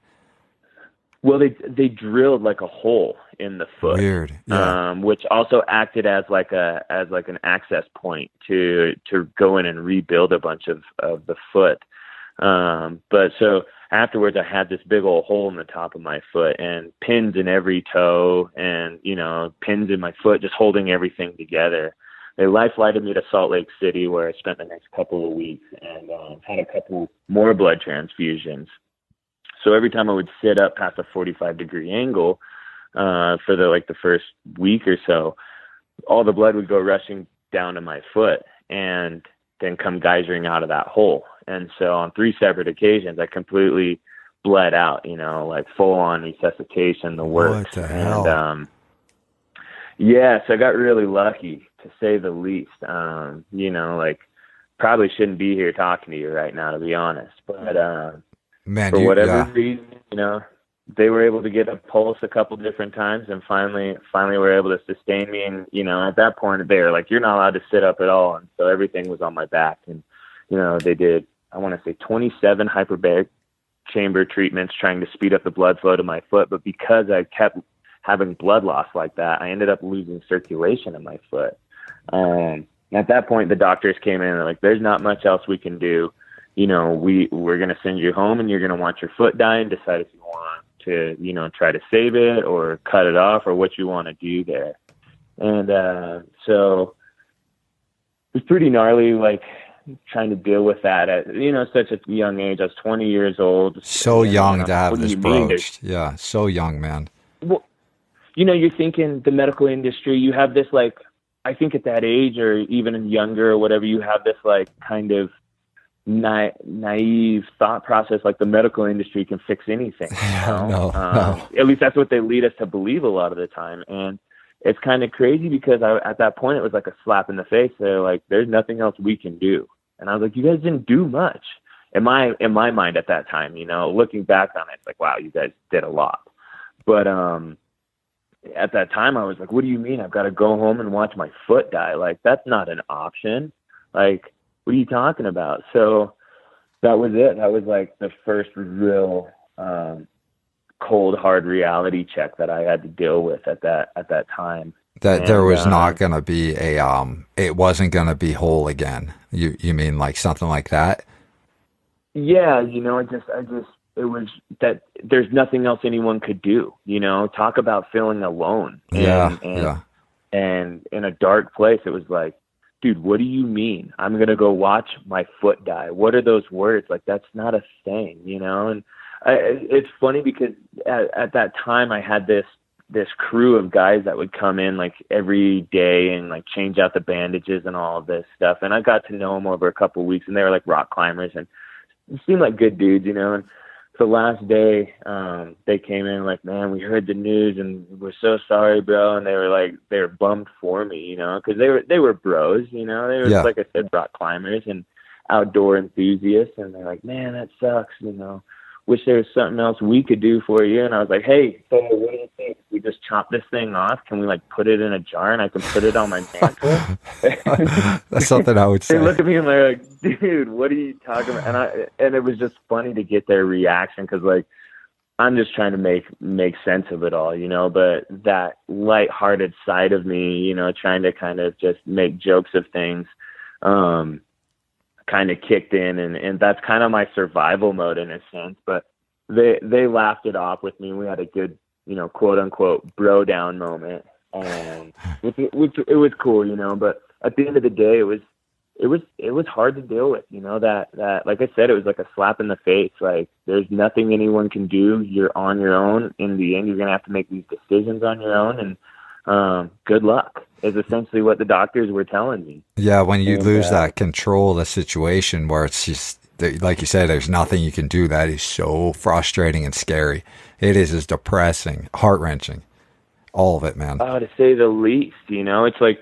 Well, they drilled like a hole in the foot. Weird. Yeah. Which also acted as like an access point to go in and rebuild a bunch of the foot. But so afterwards, I had this big old hole in the top of my foot and pins in every toe, and you know, pins in my foot, just holding everything together. They life-flighted me to Salt Lake City, where I spent the next couple of weeks and had a couple more blood transfusions. So every time I would sit up past a 45-degree angle for the first week or so, all the blood would go rushing down to my foot and then come geysering out of that hole. And so on 3 separate occasions, I completely bled out, you know, like full-on resuscitation, the works. What the hell? And yeah, so I got really lucky, to say the least. You know, like, probably shouldn't be here talking to you right now, to be honest. But man, for whatever reason, you know, they were able to get a pulse a couple different times, and finally were able to sustain me. And, you know, at that point, they were like, you're not allowed to sit up at all. And so everything was on my back. And, you know, they did, I want to say 27 hyperbaric chamber treatments trying to speed up the blood flow to my foot. But because I kept having blood loss like that, I ended up losing circulation in my foot. At that point, the doctors came in and they're like, there's not much else we can do. We're going to send you home and you're going to watch your foot die and decide if you want to, try to save it or cut it off or what you want to do there. And so it was pretty gnarly, like trying to deal with that at, such a young age. I was 20 years old. So young to have this broached. Yeah, so young, man. Well, you're thinking the medical industry, you have this, like, I think at that age or even younger or whatever, you have this like kind of naive thought process, like the medical industry can fix anything. No. At least that's what they lead us to believe a lot of the time. And it's kind of crazy because at that point, it was like a slap in the face. They're like, there's nothing else we can do. And I was like, you guys didn't do much. In my mind at that time, looking back on it, it's like, wow, you guys did a lot. But at that time, I was like, what do you mean? I've got to go home and watch my foot die? Like, that's not an option. Like, what are you talking about? So that was it. That was like the first real cold, hard reality check that I had to deal with at that time. There was not going to be it wasn't going to be whole again. You mean like something like that? Yeah. It was that there's nothing else anyone could do, talk about feeling alone. And in a dark place, it was like, dude, what do you mean? I'm going to go watch my foot die. What are those words? Like, that's not a thing, And it's funny because at that time I had this crew of guys that would come in like every day and like change out the bandages and all of this stuff. And I got to know them over a couple of weeks, and they were like rock climbers and it seemed like good dudes, And the last day, they came in like, man, we heard the news and we're so sorry, bro. And they were bummed for me, because they were bros, they were, like I said, rock climbers and outdoor enthusiasts. And they're like, man, that sucks, wish there was something else we could do for you. And I was like, hey, so what do you think? If we just chop this thing off, can we like put it in a jar and I can put it on my mantle? That's something I would say. They look at me and they're like, dude, what are you talking about? And it was just funny to get their reaction because like I'm just trying to make sense of it all, but that lighthearted side of me, trying to kind of just make jokes of things, kind of kicked in, and that's kind of my survival mode in a sense. But they laughed it off with me. We had a good, quote unquote bro down moment, and it was cool, But at the end of the day, it was hard to deal with, that like I said, it was like a slap in the face. Like there's nothing anyone can do. You're on your own. In the end, you're gonna have to make these decisions on your own, and good luck is essentially what the doctors were telling me. Yeah, when you lose that control of the situation where it's just, like you said, there's nothing you can do, that is so frustrating and scary. It is depressing, heart-wrenching, all of it, man. Oh, to say the least, it's like,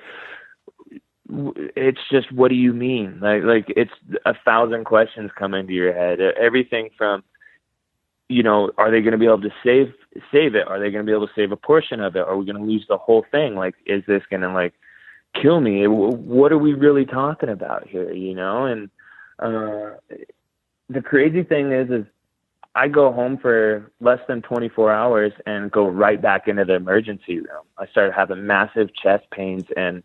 it's just, what do you mean? Like it's 1,000 questions come into your head. Everything from, are they going to be able to save it? Are they going to be able to save a portion of it? Are we going to lose the whole thing? Like, is this going to like kill me? What are we really talking about here? And the crazy thing is I go home for less than 24 hours and go right back into the emergency room. I started having massive chest pains and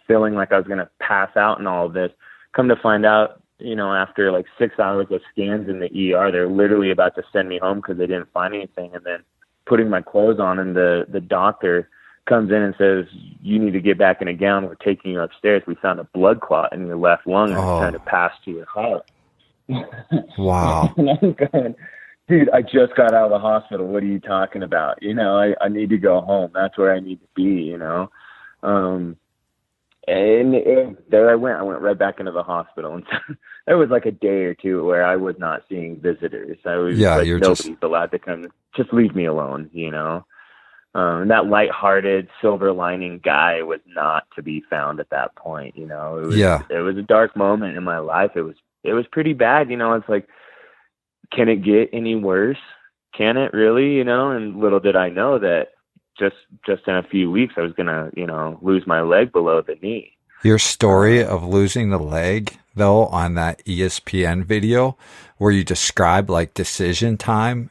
feeling like I was going to pass out and all of this. Come to find out, after like 6 hours of scans in the ER, they're literally about to send me home because they didn't find anything. And then putting my clothes on, and the doctor comes in and says, you need to get back in a gown. We're taking you upstairs. We found a blood clot in your left lung and it's trying to pass to your heart. Wow. And I'm going, dude, I just got out of the hospital. What are you talking about? I need to go home. That's where I need to be, And there I went right back into the hospital. And so there was like a day or two where I was not seeing visitors. I was nobody's allowed to come. Just leave me alone, that lighthearted silver lining guy was not to be found at that point. It was a dark moment in my life. It was pretty bad. It's like, can it get any worse? Can it really? And little did I know that just in a few weeks I was gonna lose my leg below the knee. Your story of losing the leg, though, on that ESPN video where you describe like decision time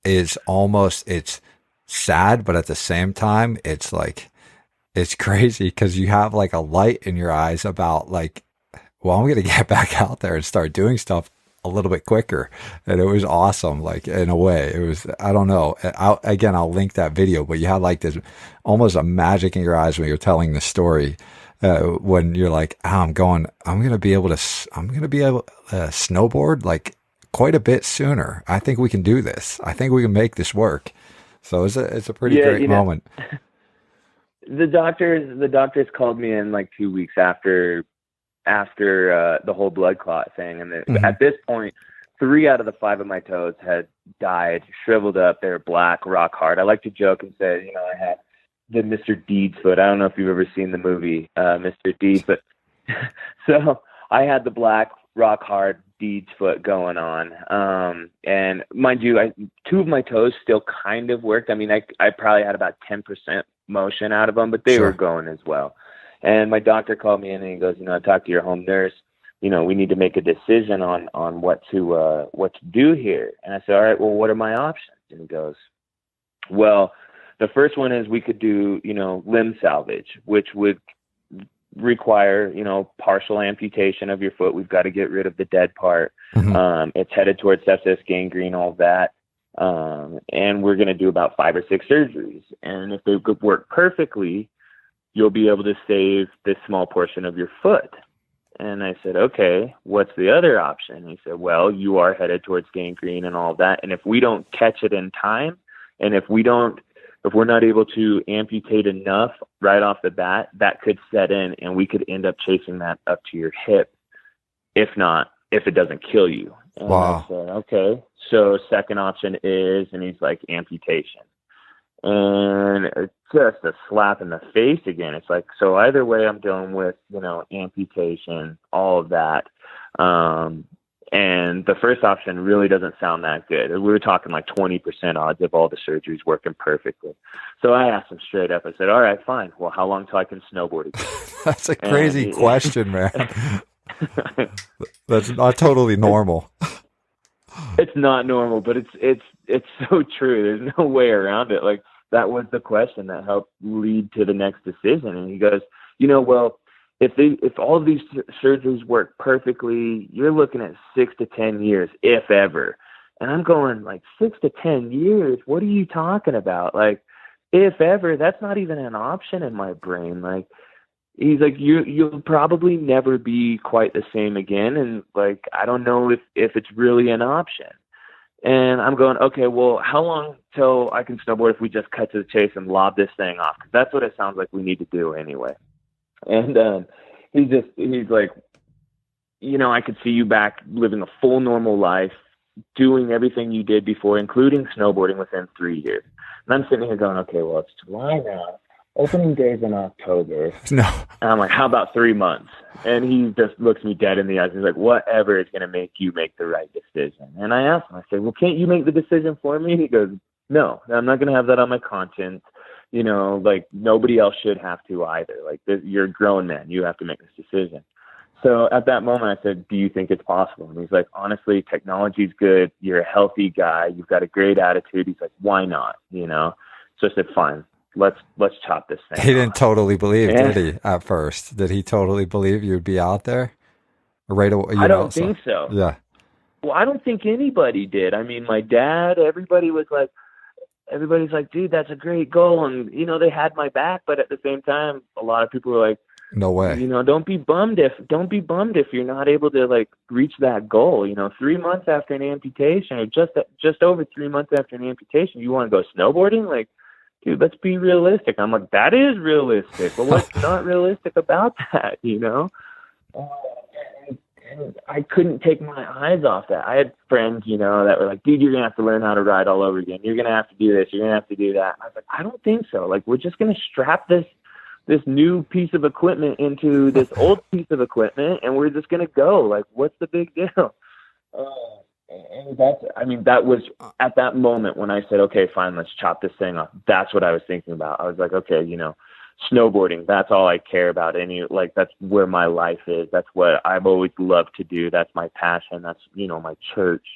is almost, it's sad, but at the same time, it's like, it's crazy because you have like a light in your eyes about like, well, I'm going to get back out there and start doing stuff a little bit quicker. And it was awesome. Like in a way, it was, I don't know. I'll link that video, but you had like this almost a magic in your eyes when you're telling the story. When you're like, I'm going to be able to snowboard like quite a bit sooner. I think we can do this. I think we can make this work. So it's a pretty great moment. The doctors called me in like 2 weeks after the whole blood clot thing. And at this point, 3 out of the 5 of my toes had died, shriveled up. They were black, rock hard. I like to joke and say, I had the Mr. Deeds foot. I don't know if you've ever seen the movie Mr. Deeds, but so I had the black, rock hard Deeds foot going on. And mind you, 2 of my toes still kind of worked. I mean, I probably had about 10% motion out of them, but they were going as well. And my doctor called me in and he goes, I talked to your home nurse. We need to make a decision on what to do here. And I said, all right, well, what are my options? And he goes, well, the first one is we could do, limb salvage, which would require, partial amputation of your foot. We've got to get rid of the dead part. Mm-hmm. It's headed towards sepsis, gangrene, all that. And we're going to do about 5 or 6 surgeries. And if they could work perfectly, you'll be able to save this small portion of your foot. And I said, okay, what's the other option? He said, well, you are headed towards gangrene and all that. And if we don't catch it in time, and if we're not able to amputate enough right off the bat, that could set in and we could end up chasing that up to your hip. If it doesn't kill you. And wow. I said, okay. So second option is, and he's like, amputation. And it's just a slap in the face again. It's like, so either way I'm dealing with, amputation, all of that. And the first option really doesn't sound that good. We were talking like 20% odds of all the surgeries working perfectly. So I asked him straight up, I said, all right, fine. Well, how long till I can snowboard again? That's a crazy question, man. That's not totally normal. It's not normal, but it's so true. There's no way around it. Like, that was the question that helped lead to the next decision. And he goes, well, if all of these surgeries work perfectly, you're looking at 6 to 10 years, if ever. And I'm going, like, 6 to 10 years? What are you talking about? Like, if ever, that's not even an option in my brain. Like, he's like, you'll probably never be quite the same again. And like, I don't know if it's really an option. And I'm going, okay, well, how long till I can snowboard if we just cut to the chase and lob this thing off? Because that's what it sounds like we need to do anyway. And he's like, I could see you back living a full normal life, doing everything you did before, including snowboarding within 3 years. And I'm sitting here going, okay, well, it's July now. Opening day's in October. No. And I'm like, how about 3 months? And he just looks me dead in the eyes. He's like, whatever is going to make you make the right decision. And I asked him, I said, well, can't you make the decision for me? He goes, no, I'm not going to have that on my conscience. Like, nobody else should have to either. Like, you're a grown man. You have to make this decision. So at that moment, I said, do you think it's possible? And he's like, honestly, technology's good. You're a healthy guy. You've got a great attitude. He's like, why not? So I said, fine. Let's chop this thing. He didn't totally believe, did he, at first? Did he totally believe you'd be out there? Right away? I don't think so. Yeah. Well, I don't think anybody did. I mean, my dad, everybody's like, dude, that's a great goal. And, they had my back. But at the same time, a lot of people were like, no way. Don't be bummed if you're not able to like reach that goal. 3 months after an amputation, or just over 3 months after an amputation, you want to go snowboarding? Like, dude, let's be realistic. I'm like, that is realistic. But what's not realistic about that, And I couldn't take my eyes off that. I had friends, that were like, dude, you're going to have to learn how to ride all over again. You're going to have to do this. You're going to have to do that. I was like, I don't think so. Like, we're just going to strap this new piece of equipment into this old piece of equipment, and we're just going to go. Like, what's the big deal? And that was at that moment when I said, okay, fine, let's chop this thing off. That's what I was thinking about. I was like, okay, snowboarding. That's all I care about. That's where my life is. That's what I've always loved to do. That's my passion. That's, my church.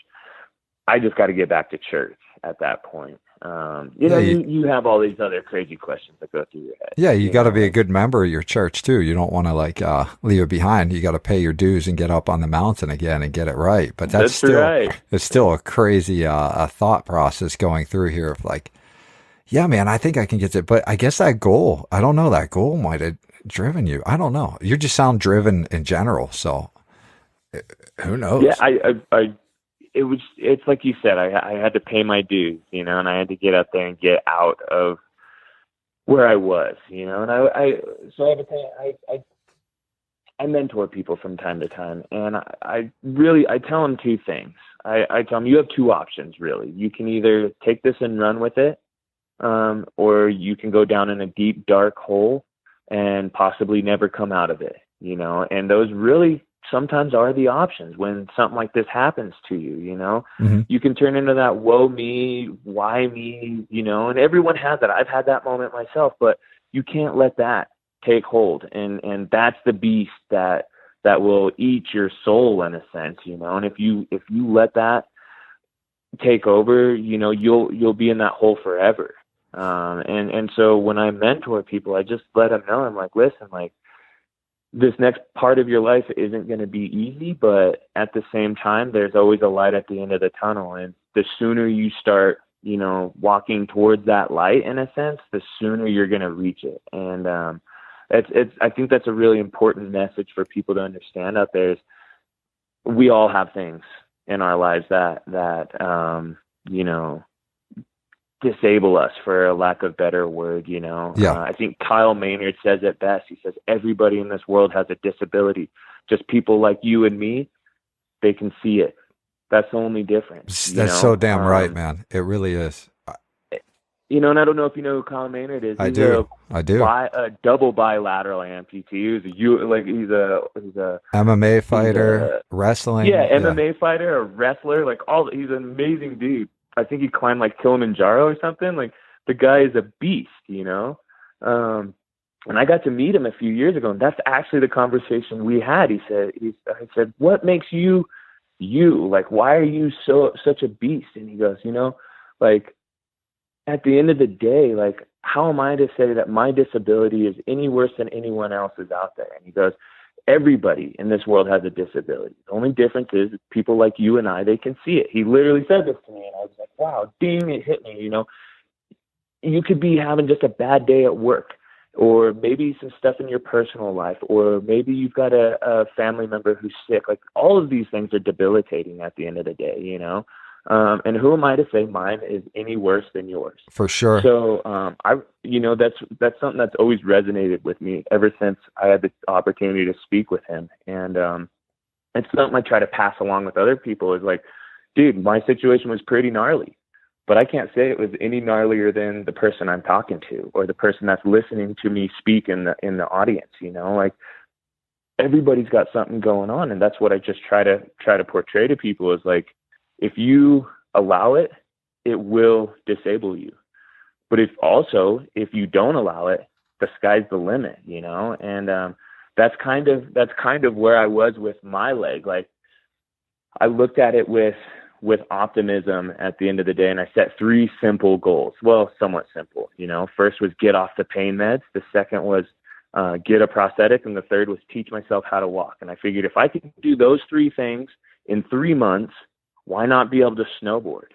I just got to get back to church at that point. You have all these other crazy questions that go through your head. Yeah, you got to be a good member of your church too. You don't want to leave it behind. You got to pay your dues and get up on the mountain again and get it right. But that's still right. It's still a crazy a thought process going through here of like, yeah, man, I think I can get it. But I guess that goal, I don't know, that goal might have driven you. I don't know. You just sound driven in general. So who knows? Yeah, it's like you said, I had to pay my dues, and I had to get up there and get out of where I was, and I mentor people from time to time, and I tell them two things. I tell them, you have two options, really. You can either take this and run with it, or you can go down in a deep, dark hole and possibly never come out of it, and those really sometimes are the options when something like this happens to you, Mm-hmm. You can turn into that woe me, why me, and everyone has that. I've had that moment myself, but you can't let that take hold. And that's the beast that will eat your soul in a sense, and if you let that take over, you'll be in that hole forever. And so when I mentor people, I just let them know, I'm like, listen, like, this next part of your life isn't going to be easy, but at the same time, there's always a light at the end of the tunnel. And the sooner you start, walking towards that light, in a sense, the sooner you're going to reach it. And I think that's a really important message for people to understand out there is we all have things in our lives that disable us, for a lack of better word, Yeah. I think Kyle Maynard says it best. He says, everybody in this world has a disability. Just people like you and me, they can see it. That's the only difference. That's so damn right, man. It really is. And I don't know if you know who Kyle Maynard is. I do. A double bilateral amputee. He's a MMA fighter, wrestling. Yeah, MMA fighter, a wrestler. He's an amazing dude. I think he climbed Kilimanjaro or something. The guy is a beast, and I got to meet him a few years ago, and that's actually the conversation we had. I said, what makes you you? Why are you such a beast? And he goes, at the end of the day, how am I to say that my disability is any worse than anyone else's out there? And he goes, everybody in this world has a disability. The only difference is people like you and I, they can see it. He literally said this to me, and I was like, wow, ding, it hit me. You could be having just a bad day at work, or maybe some stuff in your personal life, or maybe you've got a family member who's sick. All of these things are debilitating at the end of the day, and who am I to say mine is any worse than yours? For sure. So, that's something that's always resonated with me ever since I had the opportunity to speak with him. And, it's something I try to pass along with other people is dude, my situation was pretty gnarly, but I can't say it was any gnarlier than the person I'm talking to or the person that's listening to me speak in the audience, everybody's got something going on. And that's what I just try to portray to people is if you allow it, it will disable you. But if you don't allow it, the sky's the limit, and that's kind of where I was with my leg. I looked at it with optimism at the end of the day, and I set 3 simple goals. Well, somewhat simple, First was get off the pain meds. The second was get a prosthetic, and the third was teach myself how to walk. And I figured if I could do those 3 things in 3 months, why not be able to snowboard?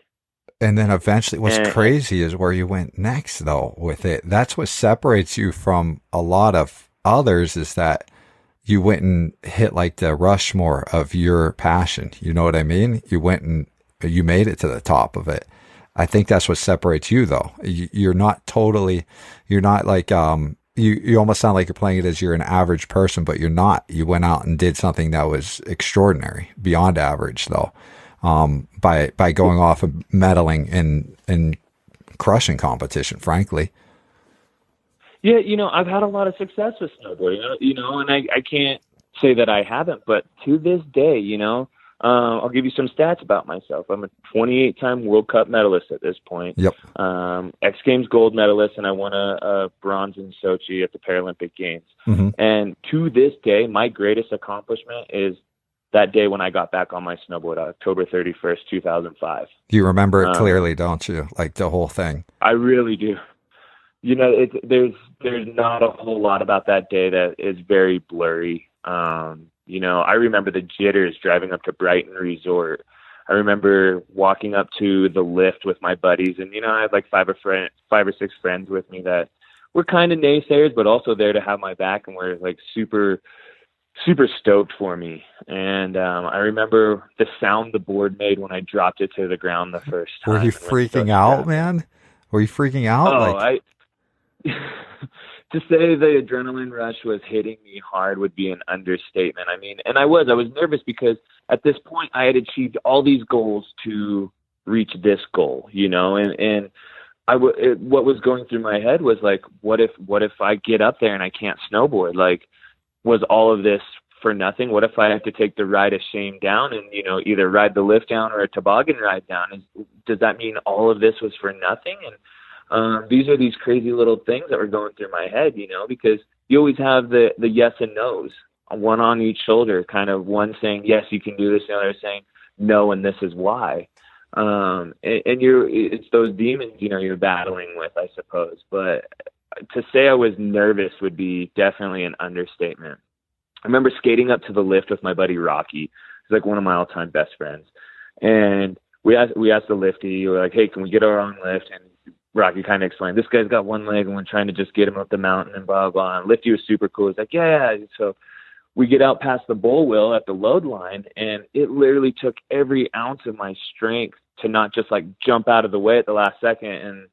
And then eventually what's crazy is where you went next, though, with it. That's what separates you from a lot of others is that you went and hit the Rushmore of your passion. You know what I mean? You went and you made it to the top of it. I think that's what separates you, though. You're not you almost sound like you're playing it as you're an average person, but you're not. You went out and did something that was extraordinary, beyond average, though. By going off and medaling in crushing competition, frankly. Yeah, I've had a lot of success with snowboarding, and I can't say that I haven't, but to this day, I'll give you some stats about myself. I'm a 28-time World Cup medalist at this point. Yep. X Games gold medalist, and I won a bronze in Sochi at the Paralympic Games. Mm-hmm. And to this day, my greatest accomplishment is that day when I got back on my snowboard, October 31st, 2005. You remember it clearly, don't you? Like the whole thing. I really do. You know, there's not a whole lot about that day that is very blurry. You know, I remember the jitters driving up to Brighton Resort. I remember walking up to the lift with my buddies, and, you know, I had like 5 or 6 friends with me that were kind of naysayers, but also there to have my back and were like super stoked for me. And I remember the sound the board made when I dropped it to the ground the first time. Were you freaking out, man? Were you freaking out? Oh, to say the adrenaline rush was hitting me hard would be an understatement. I mean, and I was nervous because at this point I had achieved all these goals to reach this goal, you know, and what was going through my head was like, what if I get up there and I can't snowboard? Like, was all of this for nothing? What if I have to take the ride of shame down and, you know, either ride the lift down or a toboggan ride down? Does that mean all of this was for nothing? And these are these crazy little things that were going through my head, you know, because you always have the yes and no's, one on each shoulder, kind of one saying, yes, you can do this, the other saying, no, and this is why. And it's those demons, you know, you're battling with, I suppose. But to say I was nervous would be definitely an understatement. I remember skating up to the lift with my buddy Rocky. He's like one of my all-time best friends. And we asked the lifty, we were like, hey, can we get our own lift? And Rocky kind of explained, this guy's got one leg and we're trying to just get him up the mountain and blah, blah. And lifty was super cool. He's like, yeah. So we get out past the bull wheel at the load line, and it literally took every ounce of my strength to not just like jump out of the way at the last second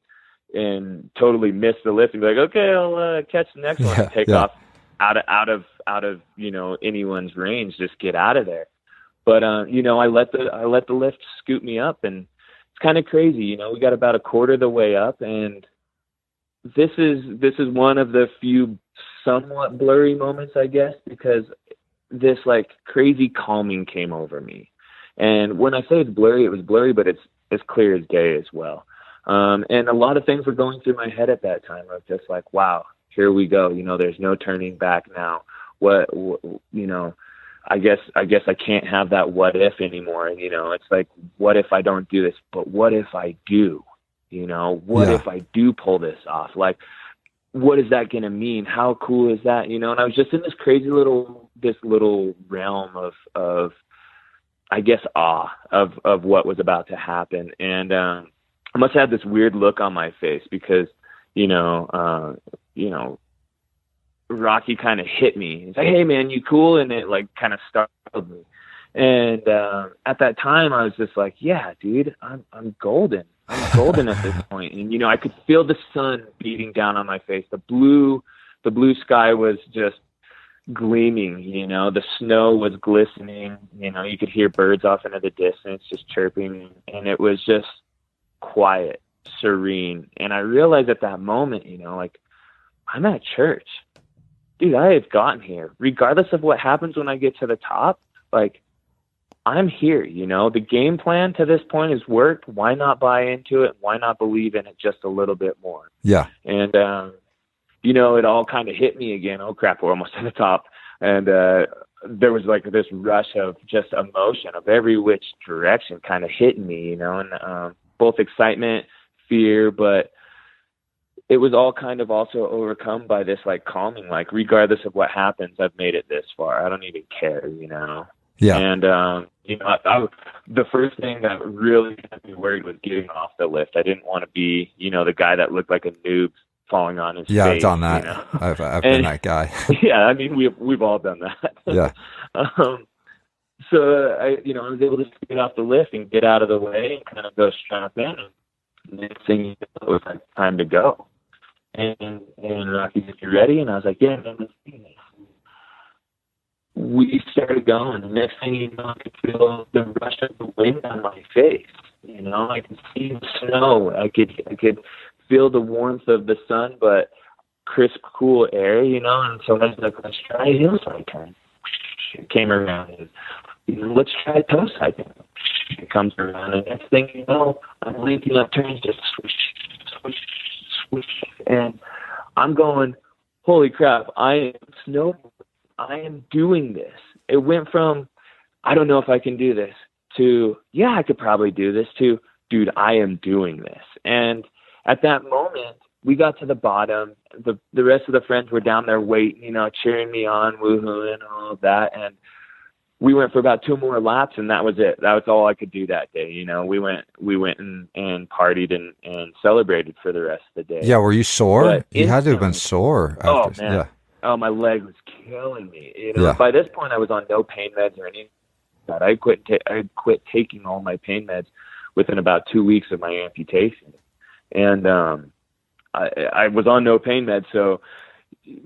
and totally miss the lift and be like, okay, I'll catch the next one and take off out of, you know, anyone's range, just get out of there. But, you know, I let the lift scoot me up, and it's kind of crazy. You know, we got about a quarter of the way up, and this is one of the few somewhat blurry moments, I guess, because this like crazy calming came over me. And when I say it's blurry, it was blurry, but it's as clear as day as well. And a lot of things were going through my head at that time. I was just like, wow, here we go. You know, there's no turning back now. What you know, I guess I can't have that what if anymore. And, you know, it's like, what if I don't do this? But what if I do? You know, what if I do pull this off? Like, what is that going to mean? How cool is that? You know, and I was just in this crazy little realm of I guess, awe of what was about to happen. And I must have this weird look on my face because, you know, Rocky kind of hit me. He's like, hey, man, you cool? And it, like, kind of startled me. And at that time, I was just like, yeah, dude, I'm golden. I'm golden at this point. And, you know, I could feel the sun beating down on my face. The blue sky was just gleaming, you know, the snow was glistening, you know, you could hear birds off into the distance just chirping, and it was just quiet, serene. And I realized at that moment, you know, like, I'm at church. Dude, I have gotten here. Regardless of what happens when I get to the top, like, I'm here, you know. The game plan to this point has worked. Why not buy into it? Why not believe in it just a little bit more? Yeah. And, you know, it all kind of hit me again. Oh, crap, we're almost at the top. And there was like this rush of just emotion of every which direction kind of hitting me, you know, and both excitement, fear, but it was all kind of also overcome by this like calming, like regardless of what happens, I've made it this far. I don't even care, you know? Yeah. And, you know, the first thing that really got me worried was getting off the lift. I didn't want to be, you know, the guy that looked like a noob falling on his face. I've done that. You know? I've been that guy. Yeah, I mean, we've all done that. Yeah. So I was able to get off the lift and get out of the way and kind of go strap in. And next thing you know, it was like time to go. And Rocky said, "You ready?" And I was like, "Yeah, man, let's do this." We started going. The next thing you know, I could feel the rush of the wind on my face. You know, I could see the snow. I could feel the warmth of the sun, but crisp, cool air, you know. And so I was like, let's try a hillside turn. It came around. let's try toe cycling. It comes around, and next thing you know, I'm linking up turns, just swish, swish, swish, and I'm going, holy crap, I am doing this. It went from, I don't know if I can do this, to, yeah, I could probably do this, to, dude, I am doing this. And at that moment, we got to the bottom. The rest of the friends were down there waiting, cheering me on, woohooing, and all of that. And we went for about 2 more laps, and that was it. That was all I could do that day. We went and partied and celebrated for the rest of the day. Yeah, were you sore? But you had to have been sore. After, man. Yeah. Oh, my leg was killing me. By this point, I was on no pain meds or anything. I quit taking all my pain meds within about 2 weeks of my amputation, and I was on no pain meds. So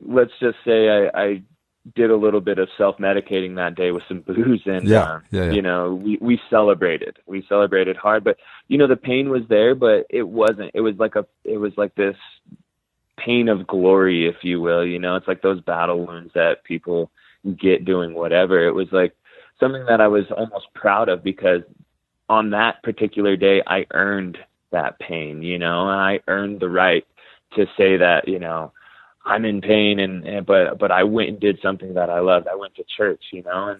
let's just say I did a little bit of self-medicating that day with some booze, and we celebrated. We celebrated hard, but the pain was there, but it wasn't. It was like this pain of glory, if you will. It's like those battle wounds that people get doing whatever. It was like something that I was almost proud of, because on that particular day, I earned that pain, and I earned the right to say that, I'm in pain, but I went and did something that I loved. I went to church, and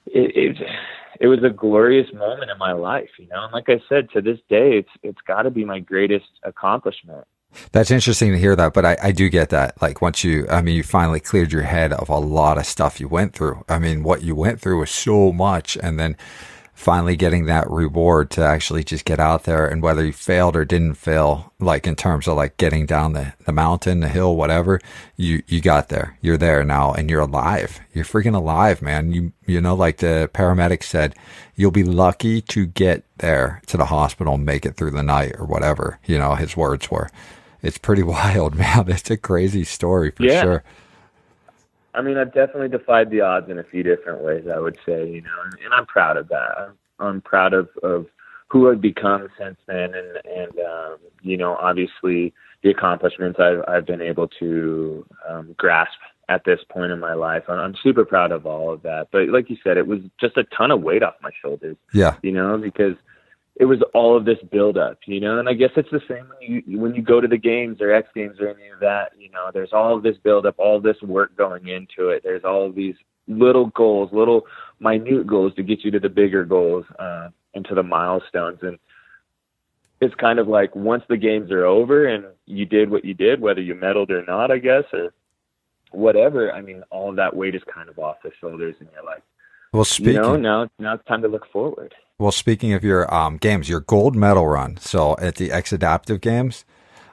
it was a glorious moment in my life, and like I said, to this day, it's got to be my greatest accomplishment. That's interesting to hear that, but I do get that. Like once you finally cleared your head of a lot of stuff you went through. I mean, what you went through was so much, and then finally getting that reward to actually just get out there, and whether you failed or didn't fail, like in terms of like getting down the mountain, the hill, whatever, you got there. You're there now, and you're alive. You're freaking alive, man. You know, like the paramedic said, you'll be lucky to get there to the hospital and make it through the night or whatever, his words were. It's pretty wild, man. It's a crazy story for sure. I mean, I've definitely defied the odds in a few different ways, I would say, and I'm proud of that. I'm proud of who I've become since then, and obviously the accomplishments I've been able to grasp at this point in my life. I'm super proud of all of that. But like you said, it was just a ton of weight off my shoulders. Yeah. Because it was all of this buildup, and I guess it's the same when you go to the games or X Games or any of that, there's all of this buildup, all this work going into it. There's all of these little goals, little minute goals to get you to the bigger goals, and to the milestones. And it's kind of like once the games are over and you did what you did, whether you medaled or not, I guess, or whatever, I mean, all of that weight is kind of off the shoulders, and you're like, well, now it's time to look forward. Well, speaking of your games, your gold medal run, so at the X Adaptive Games,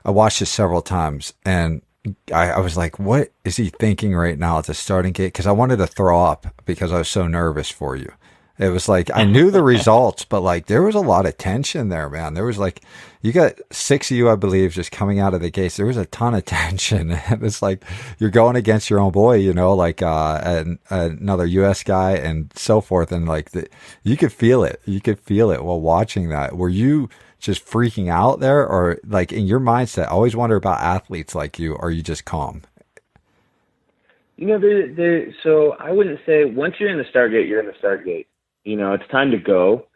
I watched it several times, and I was like, what is he thinking right now at the starting gate? Because I wanted to throw up because I was so nervous for you. It was like, I knew the results, but like there was a lot of tension there, man. There was like, you got 6 of you, I believe, just coming out of the gates. There was a ton of tension. And it's like, you're going against your own boy, like another US guy and so forth. And like, you could feel it. You could feel it while watching that. Were you just freaking out there, or like in your mindset? I always wonder about athletes like you. Are you just calm? So I wouldn't say once you're in the start gate, you're in the start gate. It's time to go.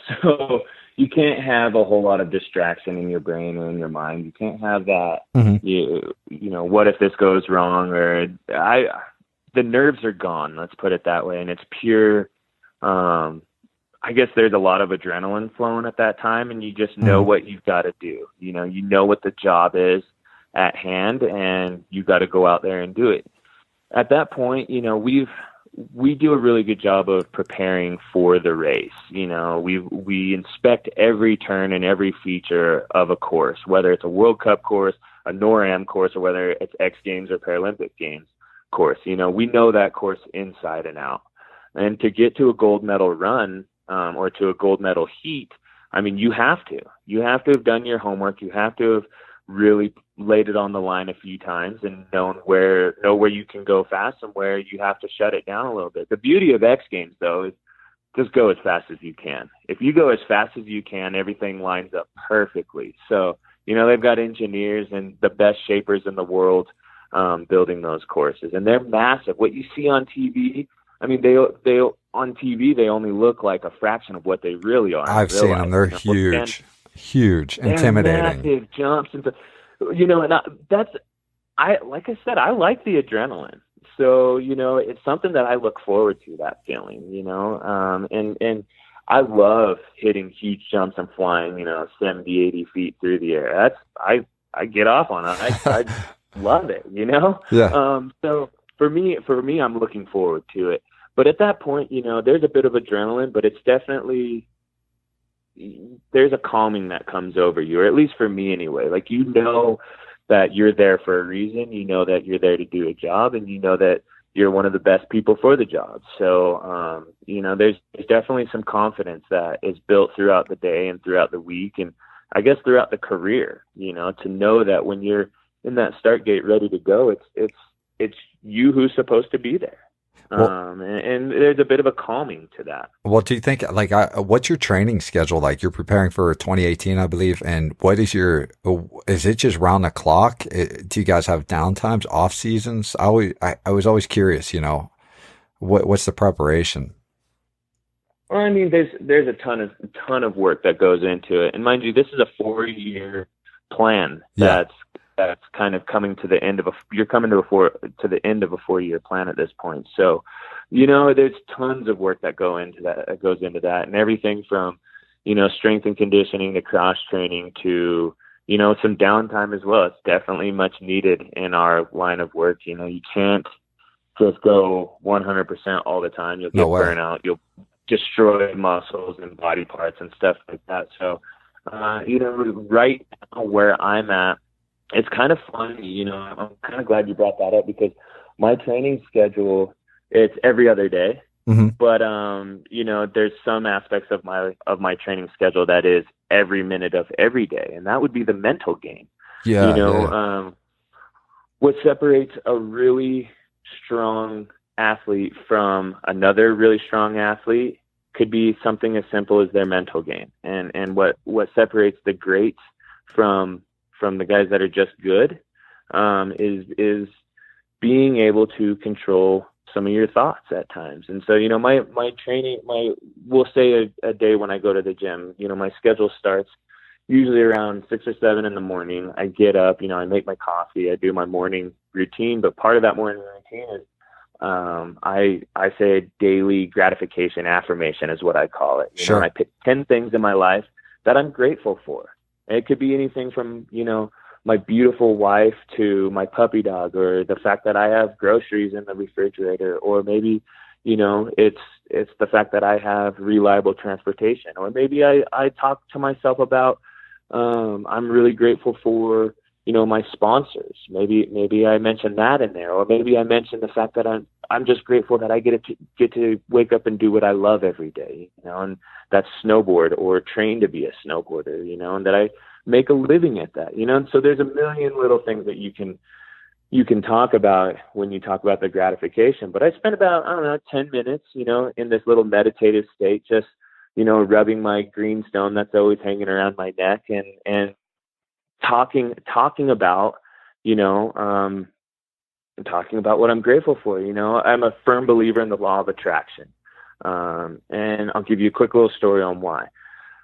So you can't have a whole lot of distraction in your brain or in your mind. You can't have that, what if this goes wrong, or the nerves are gone. Let's put it that way. And it's pure, I guess there's a lot of adrenaline flowing at that time, and you just know what you've got to do. You know what the job is at hand, and you got to go out there and do it. At that point, we do a really good job of preparing for the race. We inspect every turn and every feature of a course, whether it's a World Cup course, a NORAM course, or whether it's X Games or Paralympic Games course. We know that course inside and out. And to get to a gold medal run, or to a gold medal heat, I mean, you have to have done your homework. You have to have really laid it on the line a few times and know where you can go fast and where you have to shut it down a little bit. The beauty of X Games, though, is just go as fast as you can. If you go as fast as you can, everything lines up perfectly. So, they've got engineers and the best shapers in the world building those courses, and they're massive. What you see on TV, I mean, they on TV, they only look like a fraction of what they really are. I've seen them. They're huge, intimidating. Massive jumps. And, like I said, I like the adrenaline. So, it's something that I look forward to, that feeling, and I love hitting huge jumps and flying, 70, 80 feet through the air. I get off on it. I love it, Yeah. So for me, I'm looking forward to it. But at that point, there's a bit of adrenaline, but it's definitely, there's a calming that comes over you, or at least for me anyway. Like, that you're there for a reason, that you're there to do a job, and that you're one of the best people for the job. So, there's definitely some confidence that is built throughout the day and throughout the week, and I guess throughout the career, to know that when you're in that start gate ready to go, it's you who's supposed to be there. Well, and there's a bit of a calming to that. Well, do you think, what's your training schedule like? You're preparing for 2018, I believe. And what is is it just round the clock? Do you guys have downtimes, off seasons? I was always curious, what's the preparation? Well, I mean, there's a ton of work that goes into it. And mind you, this is a 4-year plan that's kind of coming to the end of you're coming to the end of a 4-year plan at this point. So, there's tons of work that goes into that, and everything from, strength and conditioning to cross training to, some downtime as well. It's definitely much needed in our line of work. You can't just go 100% all the time. You'll get burnout. You'll destroy muscles and body parts and stuff like that. So, right now where I'm at, it's kind of funny, I'm kind of glad you brought that up, because my training schedule, it's every other day. Mm-hmm. But, there's some aspects of my training schedule that is every minute of every day. And that would be the mental game. Yeah. What separates a really strong athlete from another really strong athlete could be something as simple as their mental game. And what separates the greats from the guys that are just good, is being able to control some of your thoughts at times. And so, my training, we'll say a day when I go to the gym, my schedule starts usually around 6 or 7 in the morning. I get up, I make my coffee, I do my morning routine, but part of that morning routine is, I say a daily gratification affirmation is what I call it. Sure. I pick 10 things in my life that I'm grateful for. It could be anything from, my beautiful wife to my puppy dog, or the fact that I have groceries in the refrigerator, or maybe, it's the fact that I have reliable transportation, or maybe I talk to myself about, I'm really grateful for, my sponsors. Maybe I mentioned that in there, or maybe I mentioned the fact that I'm just grateful that I get to wake up and do what I love every day, and that's snowboard or train to be a snowboarder, and that I make a living at that, and so there's a million little things that you can talk about when you talk about the gratification. But I spent about, 10 minutes, in this little meditative state, just, rubbing my green stone that's always hanging around my neck, and talking about, talking about what I'm grateful for. I'm a firm believer in the law of attraction. And I'll give you a quick little story on why.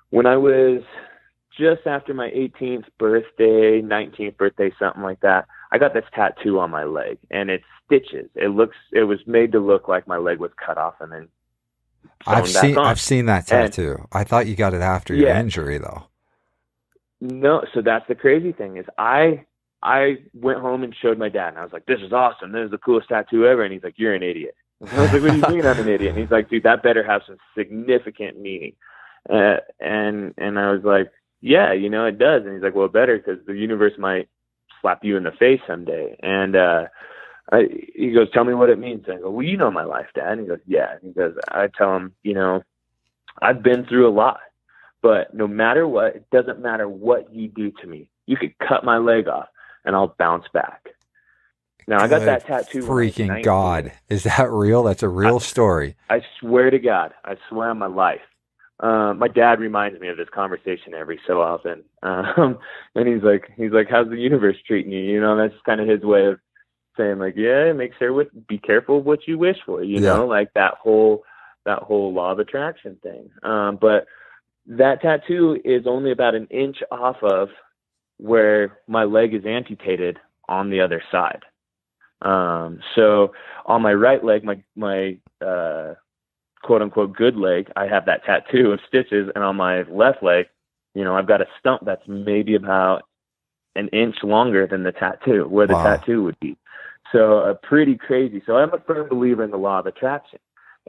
When I was just after my 18th birthday, 19th birthday, something like that, I got this tattoo on my leg, and it's stitches. It was made to look like my leg was cut off and then I've seen that tattoo. And I thought you got it after your injury, though. No, so that's the crazy thing is I went home and showed my dad, and I was like, "This is awesome. This is the coolest tattoo ever." And he's like, "You're an idiot." And I was like, "What do you mean I'm an idiot?" And he's like, "Dude, that better have some significant meaning." And I was like, "Yeah, it does." And he's like, "Well, it better, because the universe might slap you in the face someday." And he goes, "Tell me what it means." And I go, "Well, you know my life, Dad." And he goes, "Yeah." And he goes, I tell him, I've been through a lot, but no matter what, it doesn't matter what you do to me. You could cut my leg off and I'll bounce back. Now, I got that tattoo. Freaking God. Is that real? That's a real story. I swear to God. I swear on my life. My dad reminds me of this conversation every so often. And he's like, "How's the universe treating you?" That's kind of his way of saying like, yeah, be careful of what you wish for, you know, like that whole law of attraction thing. But that tattoo is only about an inch off of where my leg is amputated on the other side. So on my right leg, my quote unquote good leg, I have that tattoo of stitches, and on my left leg, you know, I've got a stump that's maybe about an inch longer than the tattoo, where the tattoo would be. So pretty crazy. So I'm a firm believer in the law of attraction.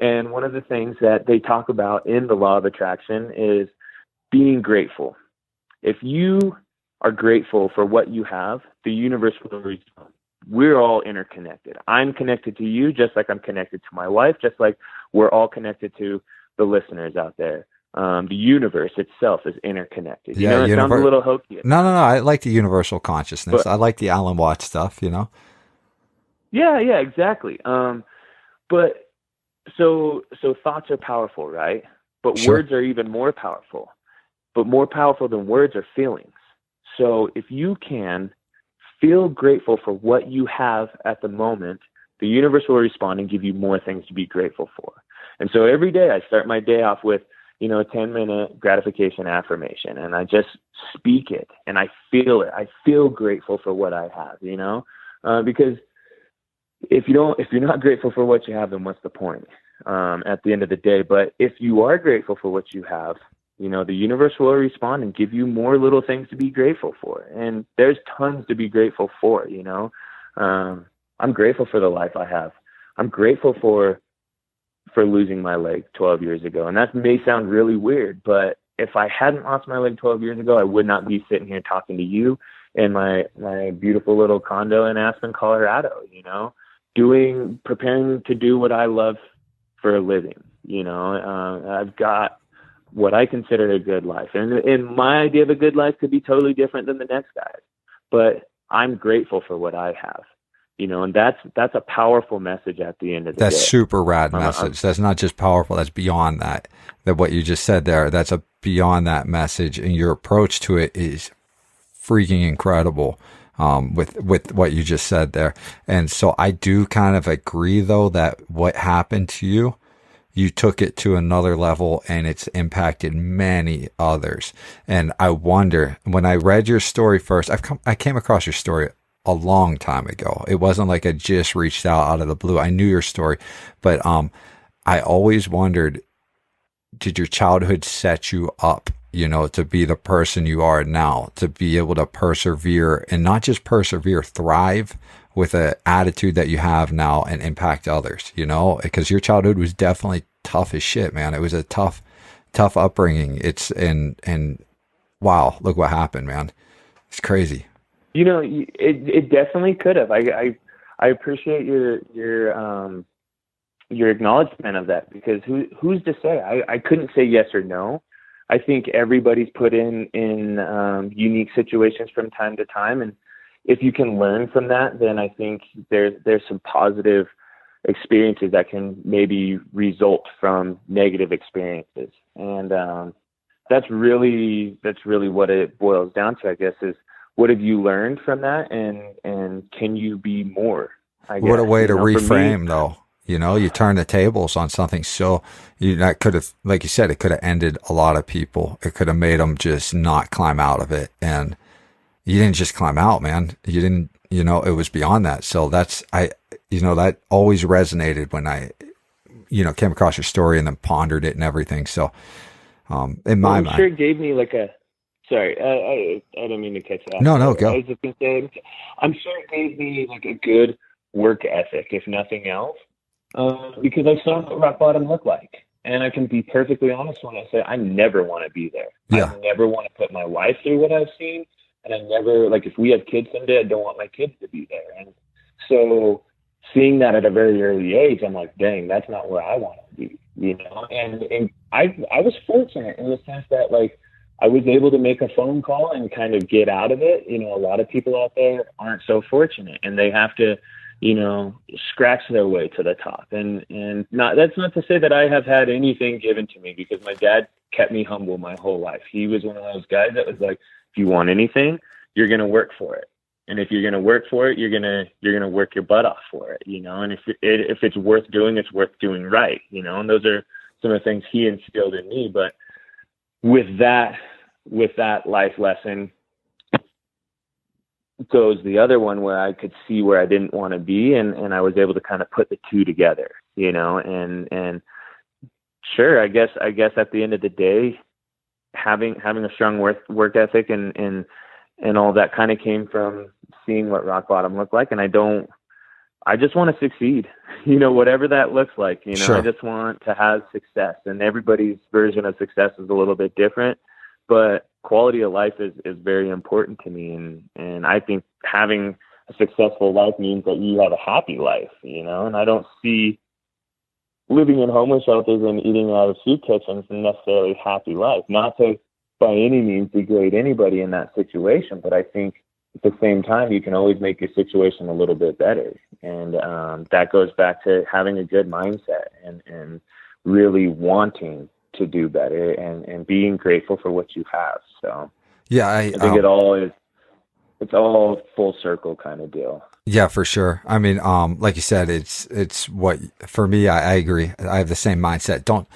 And one of the things that they talk about in the law of attraction is being grateful. If you are grateful for what you have, the universe will respond. We're all interconnected. I'm connected to you just like I'm connected to my wife, just like we're all connected to the listeners out there. The universe itself is interconnected. You know, it sounds a little hokey. No. I like the universal consciousness. I like the Alan Watts stuff, you know? Yeah, exactly. But so thoughts are powerful, right? But words are even more powerful. But more powerful than words are feelings. So if you can feel grateful for what you have at the moment, the universe will respond and give you more things to be grateful for. And so every day I start my day off with, you know, a 10-minute gratification affirmation, and I just speak it and I feel it. I feel grateful for what I have, you know, because if you're not grateful for what you have, then what's the point at the end of the day? But if you are grateful for what you have, you know, the universe will respond and give you more little things to be grateful for. And there's tons to be grateful for, you know. I'm grateful for the life I have. I'm grateful for losing my leg 12 years ago. And that may sound really weird, but if I hadn't lost my leg 12 years ago, I would not be sitting here talking to you in my beautiful little condo in Aspen, Colorado, you know, preparing to do what I love for a living. You know, I've got what I consider a good life. And my idea of a good life could be totally different than the next guy's, but I'm grateful for what I have, you know, and that's a powerful message at the end of the day. That's super rad message. That's not just powerful. That's beyond that what you just said there. That's beyond that message. And your approach to it is freaking incredible. With what you just said there. And so I do kind of agree though, that what happened to you, you took it to another level and it's impacted many others. And I wonder, when I read your story first, I came across your story a long time ago. It wasn't like I just reached out of the blue. I knew your story, but I always wondered, did your childhood set you up, you know, to be the person you are now, to be able to persevere, and not just persevere, thrive with an attitude that you have now and impact others, you know, because your childhood was definitely tough as shit, man. It was a tough upbringing. And wow, look what happened, man. It's crazy. You know, it definitely could have. I appreciate your acknowledgement of that, because who's to say? I couldn't say yes or no. I think everybody's put in unique situations from time to time, and if you can learn from that, then I think there's some positive experiences that can maybe result from negative experiences, and that's really what it boils down to, I guess, is what have you learned from that, and can you be more? I guess. What a way to reframe, though. You know, you turn the tables on something. So that could have, like you said, it could have ended a lot of people. It could have made them just not climb out of it. And you didn't just climb out, man. You didn't, you know, it was beyond that. So that always resonated when I, you know, came across your story and then pondered it and everything. So, in my mind, I'm sure it gave me like sorry, I don't mean to catch that. No, go. I was just going to say, I'm sure it gave me like a good work ethic, if nothing else. Because I saw what rock bottom looked like. And I can be perfectly honest when I say I never want to be there. Yeah. I never want to put my wife through what I've seen. And I never, like, if we have kids someday, I don't want my kids to be there. And so seeing that at a very early age, I'm like, dang, that's not where I want to be, you know? And I was fortunate in the sense that, like, I was able to make a phone call and kind of get out of it. You know, a lot of people out there aren't so fortunate, and they have to, you know, scratch their way to the top. And that's not to say that I have had anything given to me, because my dad kept me humble my whole life. He was one of those guys that was like, if you want anything, you're going to work for it. And if you're going to work for it, you're going to work your butt off for it, you know, and if it's worth doing, it's worth doing right, you know, and those are some of the things he instilled in me. But with that life lesson goes the other one where I could see where I didn't want to be. And I was able to kind of put the two together, you know, and sure, I guess at the end of the day, having a strong work ethic and all that kind of came from seeing what rock bottom looked like. And I just want to succeed, you know, whatever that looks like, you know. Sure. I just want to have success, and everybody's version of success is a little bit different, but quality of life is very important to me. And I think having a successful life means that you have a happy life, you know, and I don't see living in homeless shelters and eating out of soup kitchens necessarily a happy life. Not to by any means degrade anybody in that situation, but I think at the same time, you can always make your situation a little bit better. And that goes back to having a good mindset and really wanting to do better and being grateful for what you have. So yeah, I think it's all full circle kind of deal. Yeah, for sure. I mean, like you said, it's what, for me, I agree. I have the same mindset. Don't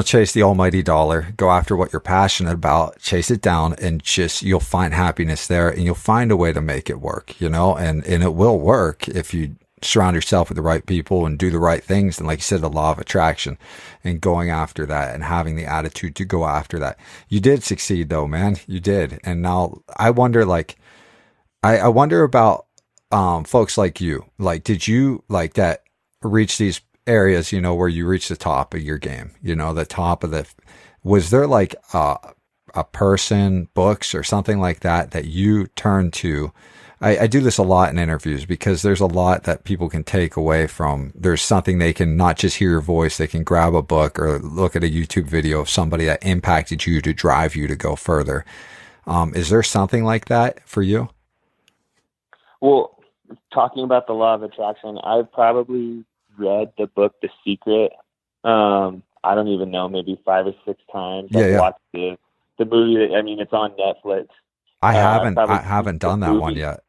chase the almighty dollar. Go after what you're passionate about, chase it down, and you'll find happiness there, and you'll find a way to make it work, you know, and it will work if you surround yourself with the right people and do the right things. And like you said, the law of attraction and going after that and having the attitude to go after that. You did succeed though, man. You did. And now I wonder, I wonder about, folks like you, did you that reach these areas, you know, where you reach the top of your game, you know, the top of was there a person, books or something like that you turn to? I do this a lot in interviews because there's a lot that people can take away from. There's something they can not just hear your voice, they can grab a book or look at a YouTube video of somebody that impacted you to drive you to go further. Is there something like that for you? Well, talking about the law of attraction, I've probably read the book The Secret. I don't even know, maybe 5 or 6 times. I've watched the movie. I mean, it's on Netflix. I haven't done that one yet.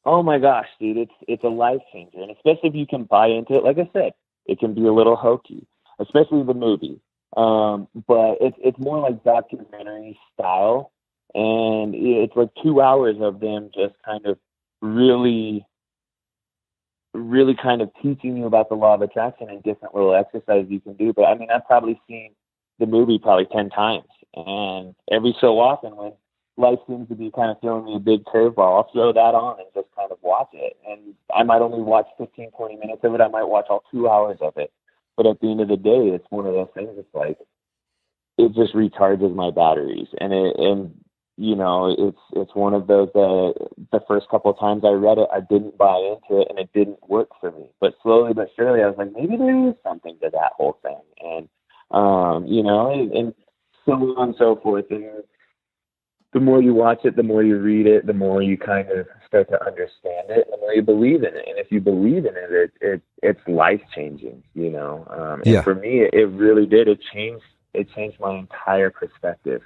Oh my gosh, dude, it's a life changer, and especially if you can buy into it. Like I said, it can be a little hokey, especially the movie. But it's more like documentary style, and it's like 2 hours of them just kind of really kind of teaching you about the law of attraction and different little exercises you can do. But I mean, I've probably seen the movie 10 times, and every so often when life seems to be kind of throwing me a big curveball, I'll throw that on and just kind of watch it. And I might only watch 15, 20 minutes of it. I might watch all 2 hours of it. But at the end of the day, it's one of those things. It's like, it just recharges my batteries. And you know, it's one of those, the first couple of times I read it, I didn't buy into it and it didn't work for me. But slowly but surely, I was like, maybe there is something to that whole thing. And, you know, and so on and so forth. And the more you watch it, the more you read it, the more you kind of start to understand it, the more you believe in it. And if you believe in it, it's life-changing, you know. And for me, it really did. It changed my entire perspective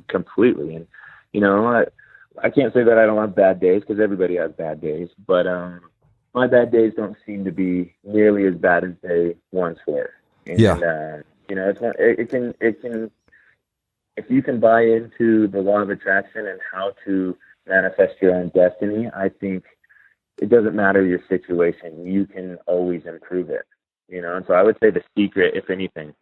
completely. And, you know, I can't say that I don't have bad days, because everybody has bad days. But my bad days don't seem to be nearly as bad as they once were. And, you know, it can, if you can buy into the law of attraction and how to manifest your own destiny, I think it doesn't matter your situation. You can always improve it, you know? And so I would say The Secret, if anything.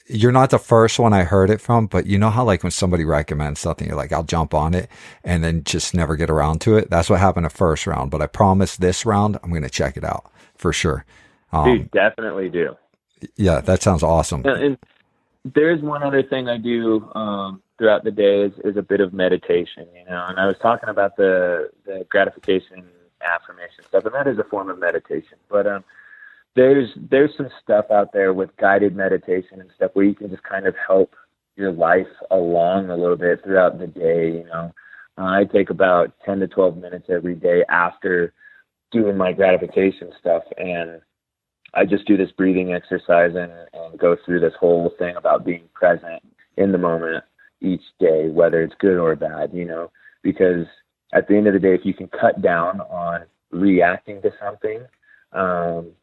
You're not the first one I heard it from, but you know how when somebody recommends something, you're like, I'll jump on it and then just never get around to it. That's what happened the first round, but I promise this round, I'm going to check it out for sure. Dude, definitely do. Yeah, that sounds awesome. And there's one other thing I do throughout the day is a bit of meditation, you know, and I was talking about the gratification affirmation stuff, and that is a form of meditation. But there's some stuff out there with guided meditation and stuff where you can just kind of help your life along a little bit throughout the day, you know. I take about 10 to 12 minutes every day after doing my gratification stuff, and I just do this breathing exercise and go through this whole thing about being present in the moment each day, whether it's good or bad, you know, because at the end of the day, if you can cut down on reacting to something,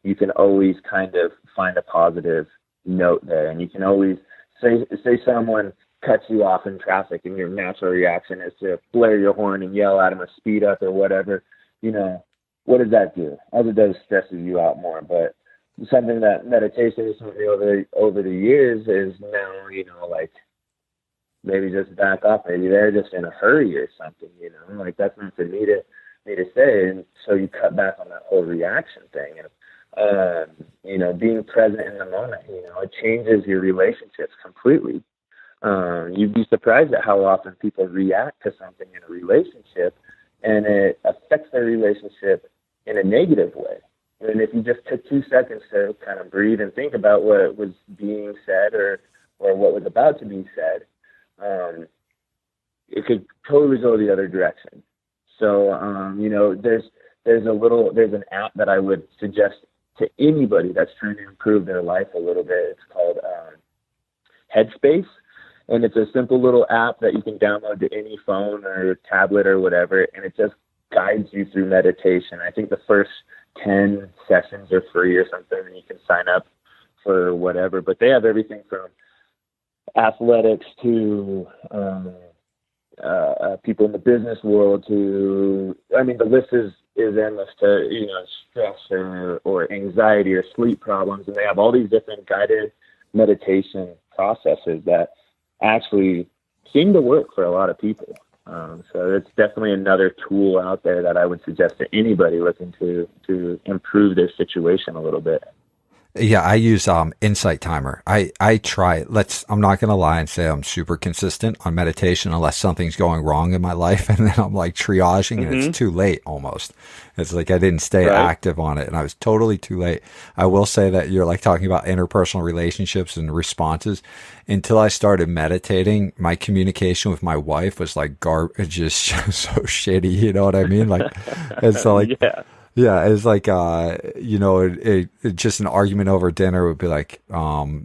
you can always kind of find a positive note there. And you can always say someone cuts you off in traffic and your natural reaction is to blare your horn and yell at them or speed up or whatever. You know, what does that do? All it does stresses you out more. But something that meditation has taught me over the years is now, you know, like, maybe just back off. Maybe they're just in a hurry or something, you know, like that's not for me to say. And so you cut back on that whole reaction thing. And, you know, being present in the moment, you know, it changes your relationships completely. You'd be surprised at how often people react to something in a relationship and it affects their relationship in a negative way. And if you just took 2 seconds to kind of breathe and think about what was being said or what was about to be said, it could totally go the other direction. So, you know, there's an app that I would suggest to anybody that's trying to improve their life a little bit. It's called Headspace, and it's a simple little app that you can download to any phone or tablet or whatever, and it just guides you through meditation. I think the first 10 sessions are free or something, and you can sign up for whatever, but they have everything from athletics to people in the business world to, I mean, the list is endless, to, you know, stress or anxiety or sleep problems. And they have all these different guided meditation processes that actually seem to work for a lot of people. So it's definitely another tool out there that I would suggest to anybody looking to improve their situation a little bit. Yeah, I use Insight Timer. I try. I'm not going to lie and say I'm super consistent on meditation unless something's going wrong in my life, and then I'm like triaging, and it's too late almost. It's like I didn't stay active on it, and I was totally too late. I will say that you're like talking about interpersonal relationships and responses. Until I started meditating, my communication with my wife was like just so shitty. You know what I mean? Like, it's like. Yeah, it's like, you know, it just an argument over dinner would be like,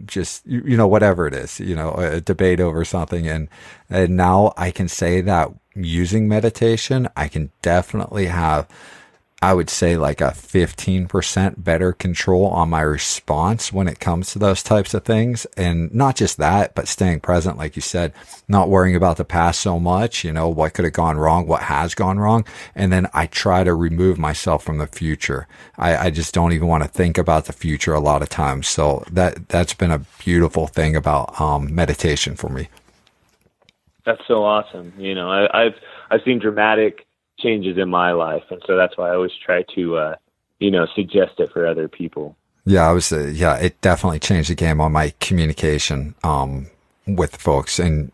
just, you know, whatever it is, you know, a debate over something. And now I can say that using meditation, I can definitely have, I would say like a 15% better control on my response when it comes to those types of things. And not just that, but staying present, like you said, not worrying about the past so much, you know, what could have gone wrong, what has gone wrong. And then I try to remove myself from the future. I just don't even want to think about the future a lot of times. So that's been a beautiful thing about, meditation for me. That's so awesome. You know, I've seen dramatic changes in my life, and so that's why I always try to you know, suggest it for other people. Yeah, it definitely changed the game on my communication with folks, and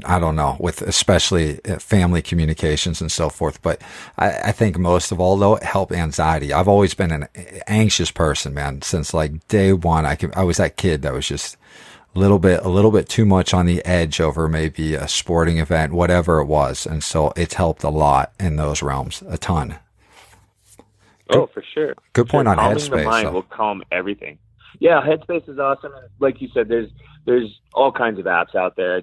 I don't know, with especially family communications and so forth. But I think most of all, though, it helped anxiety. I've always been an anxious person, man, since like day one. I was that kid that was just a little bit too much on the edge over maybe a sporting event, whatever it was. And so it's helped a lot in those realms, a ton. Oh, for sure. Good point on Calming Headspace. The mind will calm everything. Yeah, Headspace is awesome. Like you said, there's all kinds of apps out there.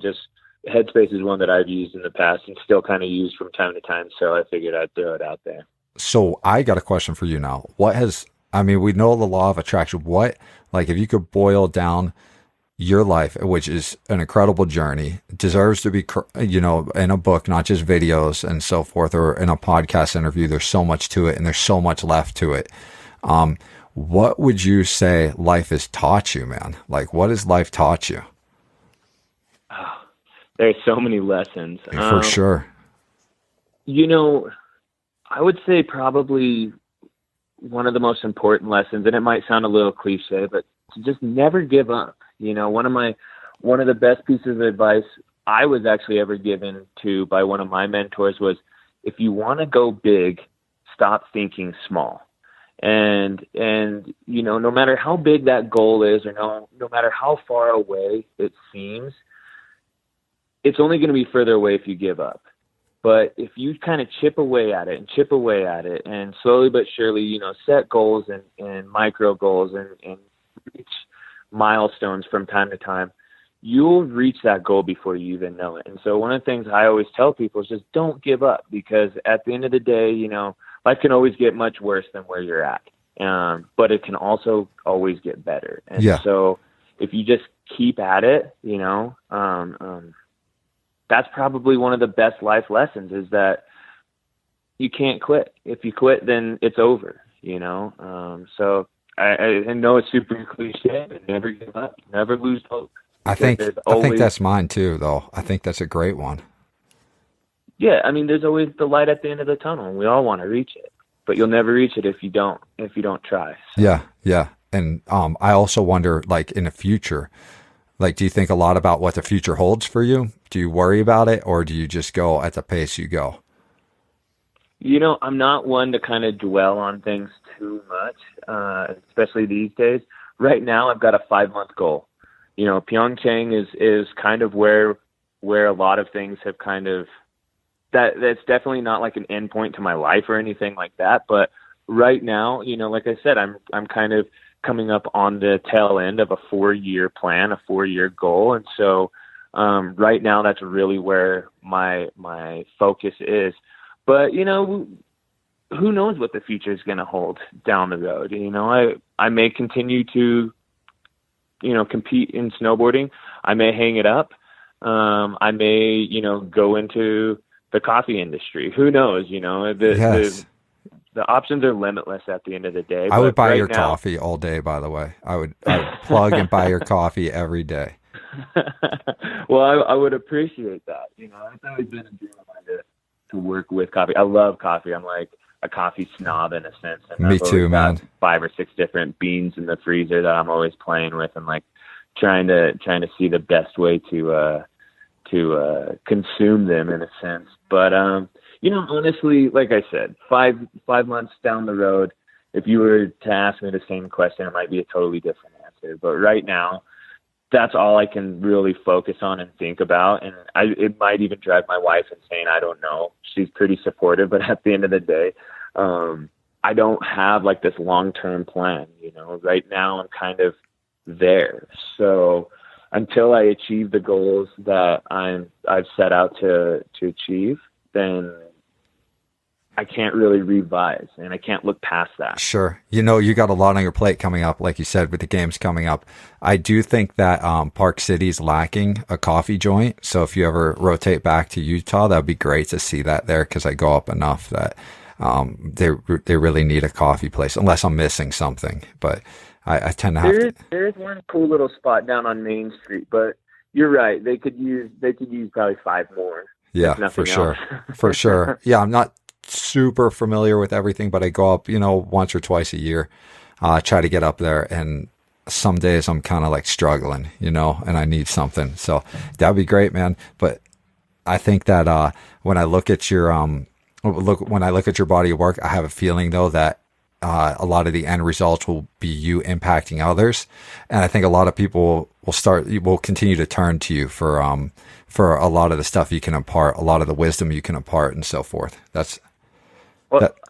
Headspace is one that I've used in the past and still kind of use from time to time. So I figured I'd throw it out there. So I got a question for you now. We know the law of attraction. If you could boil down your life, which is an incredible journey, deserves to be, you know, in a book, not just videos and so forth, or in a podcast interview. There's so much to it, and there's so much left to it. What would you say life has taught you, man? Like, what has life taught you? Oh, there's so many lessons. For sure. You know, I would say probably one of the most important lessons, and it might sound a little cliche, but to just never give up. You know, one of the best pieces of advice I was actually ever given to by one of my mentors was, if you want to go big, stop thinking small. And you know, no matter how big that goal is, or no matter how far away it seems, it's only going to be further away if you give up. But if you kind of chip away at it and slowly but surely, you know, set goals and micro goals and reach milestones from time to time, you'll reach that goal before you even know it. And so one of the things I always tell people is just don't give up, because at the end of the day, you know, life can always get much worse than where you're at. But it can also always get better. And so if you just keep at it, you know, that's probably one of the best life lessons, is that you can't quit. If you quit, then it's over, you know? So I know it's super cliche, but never give up, never lose hope. I think that's mine too, though. I think that's a great one. Yeah. I mean, there's always the light at the end of the tunnel, and we all want to reach it, but you'll never reach it if you don't try. So. Yeah. Yeah. And, I also wonder, like, in the future, like, do you think a lot about what the future holds for you? Do you worry about it, or do you just go at the pace you go? You know, I'm not one to kind of dwell on things too much, especially these days. Right now, I've got a 5-month goal. You know, Pyeongchang is kind of where a lot of things have kind of, that's definitely not like an end point to my life or anything like that. But right now, you know, like I said, I'm kind of coming up on the tail end of a 4-year plan, a 4-year goal. And so right now, that's really where my focus is. But, you know, who knows what the future is going to hold down the road? You know, I may continue to, you know, compete in snowboarding. I may hang it up. I may, you know, go into the coffee industry. Who knows? You know, the options are limitless at the end of the day. I would buy your coffee all day, by the way. I would plug and buy your coffee every day. Well, I would appreciate that. You know, it's always been a dream of mine to work with coffee. I love coffee. I'm like a coffee snob in a sense. And Me too, man. 5 or 6 different beans in the freezer that I'm always playing with, and like trying to see the best way to consume them in a sense. But you know, honestly, like I said, 5 months down the road, if you were to ask me the same question, it might be a totally different answer. But right now, that's all I can really focus on and think about. And it might even drive my wife insane. I don't know. She's pretty supportive, but at the end of the day, I don't have like this long-term plan, you know. Right now I'm kind of there. So until I achieve the goals that I've set out to achieve, then I can't really revise, and I can't look past that. Sure. You know, you got a lot on your plate coming up, like you said, with the games coming up. I do think that Park City's lacking a coffee joint. So if you ever rotate back to Utah, that'd be great to see that there, because I go up enough that they really need a coffee place, unless I'm missing something. But I tend to have There is one cool little spot down on Main Street, but you're right. They could use probably 5 more. Yeah, for sure. For sure. Yeah, I'm not super familiar with everything, but I go up, you know, once or twice a year, try to get up there, and some days I'm kind of like struggling, you know, and I need something. So that'd be great, man. But I think that when I look at your body of work, I have a feeling though that a lot of the end results will be you impacting others, and I think a lot of people will continue to turn to you for a lot of the stuff you can impart, a lot of the wisdom you can impart, and so forth.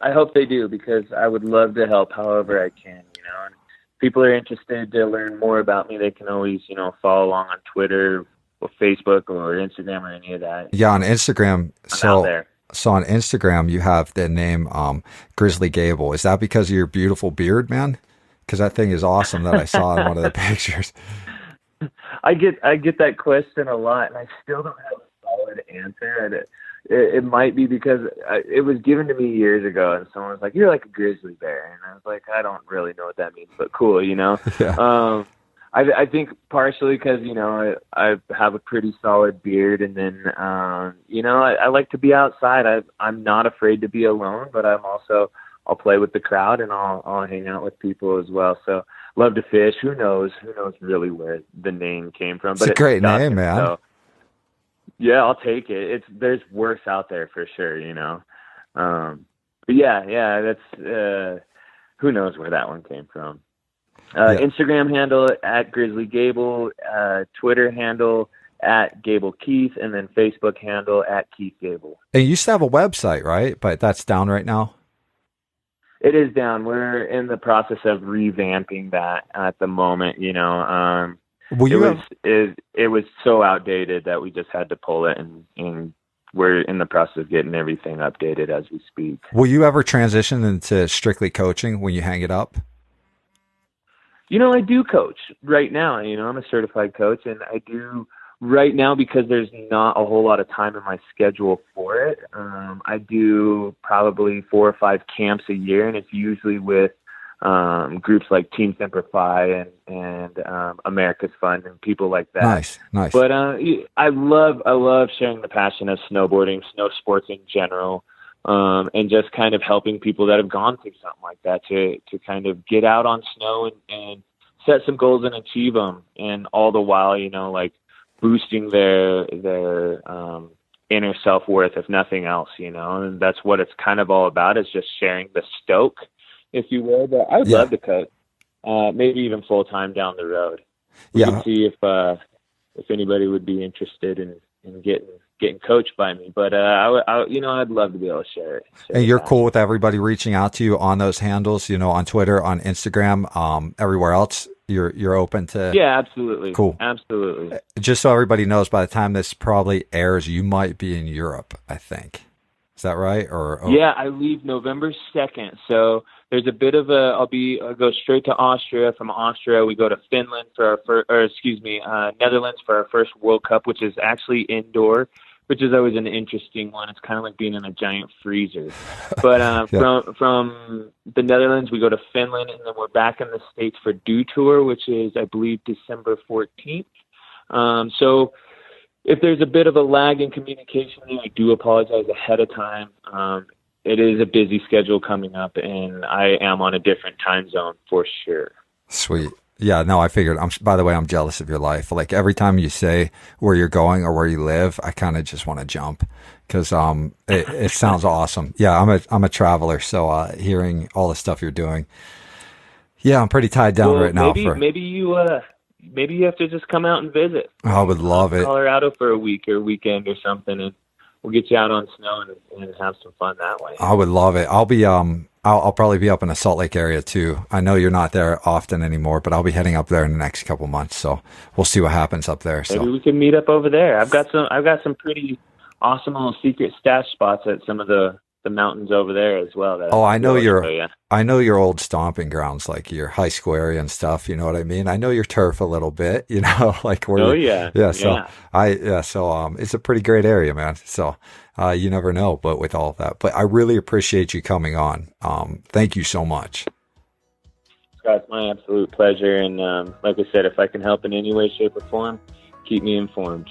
I hope they do, because I would love to help however I can, you know. And people are interested to learn more about me, they can always, you know, follow along on Twitter or Facebook or Instagram or any of that. Yeah, on Instagram. I'm out there. So on Instagram, you have the name Grizzly Gabel. Is that because of your beautiful beard, man? Because that thing is awesome that I saw in one of the pictures. I get that question a lot, and I still don't have a solid answer. It might be because it was given to me years ago, and someone was like, "You're like a grizzly bear," and I was like, "I don't really know what that means, but cool, you know." Yeah. I think partially because, you know, I have a pretty solid beard, and then you know, I like to be outside. I'm not afraid to be alone, but I'll play with the crowd, and I'll hang out with people as well. So love to fish. Who knows really where the name came from? But it's a great name, man. So, yeah, I'll take it. There's worse out there for sure, you know. But yeah, that's who knows where that one came from. Instagram handle at Grizzly Gabel, Twitter handle at Gabel Keith, and then Facebook handle at Keith Gabel. And you used to have a website, right? But that's down right now? It is down. We're in the process of revamping that at the moment, you know. it was so outdated that we just had to pull it, and we're in the process of getting everything updated as we speak. Will you ever transition into strictly coaching when you hang it up? I do coach right now. I'm a certified coach, and I do right now because there's not a whole lot of time in my schedule for it. I do probably 4 or 5 camps a year, and it's usually with groups like Team Semper Fi and America's Fund and people like that. Nice. But I love sharing the passion of snowboarding, snow sports in general, and just kind of helping people that have gone through something like that to kind of get out on snow and set some goals and achieve them, and all the while, like boosting their inner self-worth, if nothing else, and that's what it's kind of all about, is just sharing the stoke, if you will. But I would love to coach, maybe even full time down the road. We could see if anybody would be interested in getting coached by me. But I'd love to be able to share it. And you're cool with everybody reaching out to you on those handles, on Twitter, on Instagram, everywhere else. You're open to. Yeah, absolutely. Cool. Absolutely. Just so everybody knows, by the time this probably airs, you might be in Europe, I think. Is that right? Yeah, I leave November 2nd. So there's a bit of I'll go straight to Austria. From Austria, we go to Finland for our Netherlands for our first World Cup, which is actually indoor, which is always an interesting one. It's kind of like being in a giant freezer. But from the Netherlands, we go to Finland, and then we're back in the States for Dew Tour, which is, I believe, December 14th. So if there's a bit of a lag in communication, I do apologize ahead of time. It is a busy schedule coming up, and I am on a different time zone for sure. Sweet. Yeah, no, I figured. By the way, I'm jealous of your life. Like every time you say where you're going or where you live, I kind of just want to jump because it sounds awesome. Yeah, I'm a traveler, so hearing all the stuff you're doing, yeah, I'm pretty tied down right now. Maybe you have to just come out and visit. I would love it. Colorado for a week or weekend or something, and we'll get you out on snow and have some fun that way. I would love it. I'll be I'll probably be up in the Salt Lake area too. I know you're not there often anymore, but I'll be heading up there in the next couple months. So we'll see what happens up there. Maybe we can meet up over there. I've got some pretty awesome little secret stash spots at some of the mountains over there as well. I know your old stomping grounds, like your high school area and stuff. You know what I mean? I know your turf a little bit, like where. So it's a pretty great area, man. So you never know, but with all of that, but I really appreciate you coming on. Thank you so much. It's my absolute pleasure. And like I said, if I can help in any way, shape, or form, keep me informed.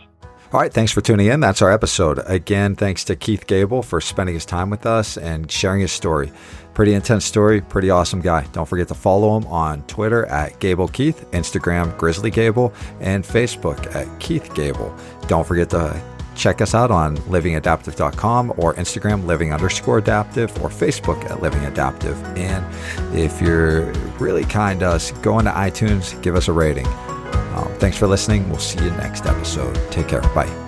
All right, thanks for tuning in. That's our episode. Again, thanks to Keith Gabel for spending his time with us and sharing his story. Pretty intense story, pretty awesome guy. Don't forget to follow him on Twitter at Gabel Keith, Instagram Grizzly Gabel, and Facebook at Keith Gabel. Don't forget to check us out on livingadaptive.com or Instagram living_adaptive or Facebook at livingadaptive. And if you're really kind to us, go into iTunes, give us a rating. Thanks for listening. We'll see you next episode. Take care. Bye.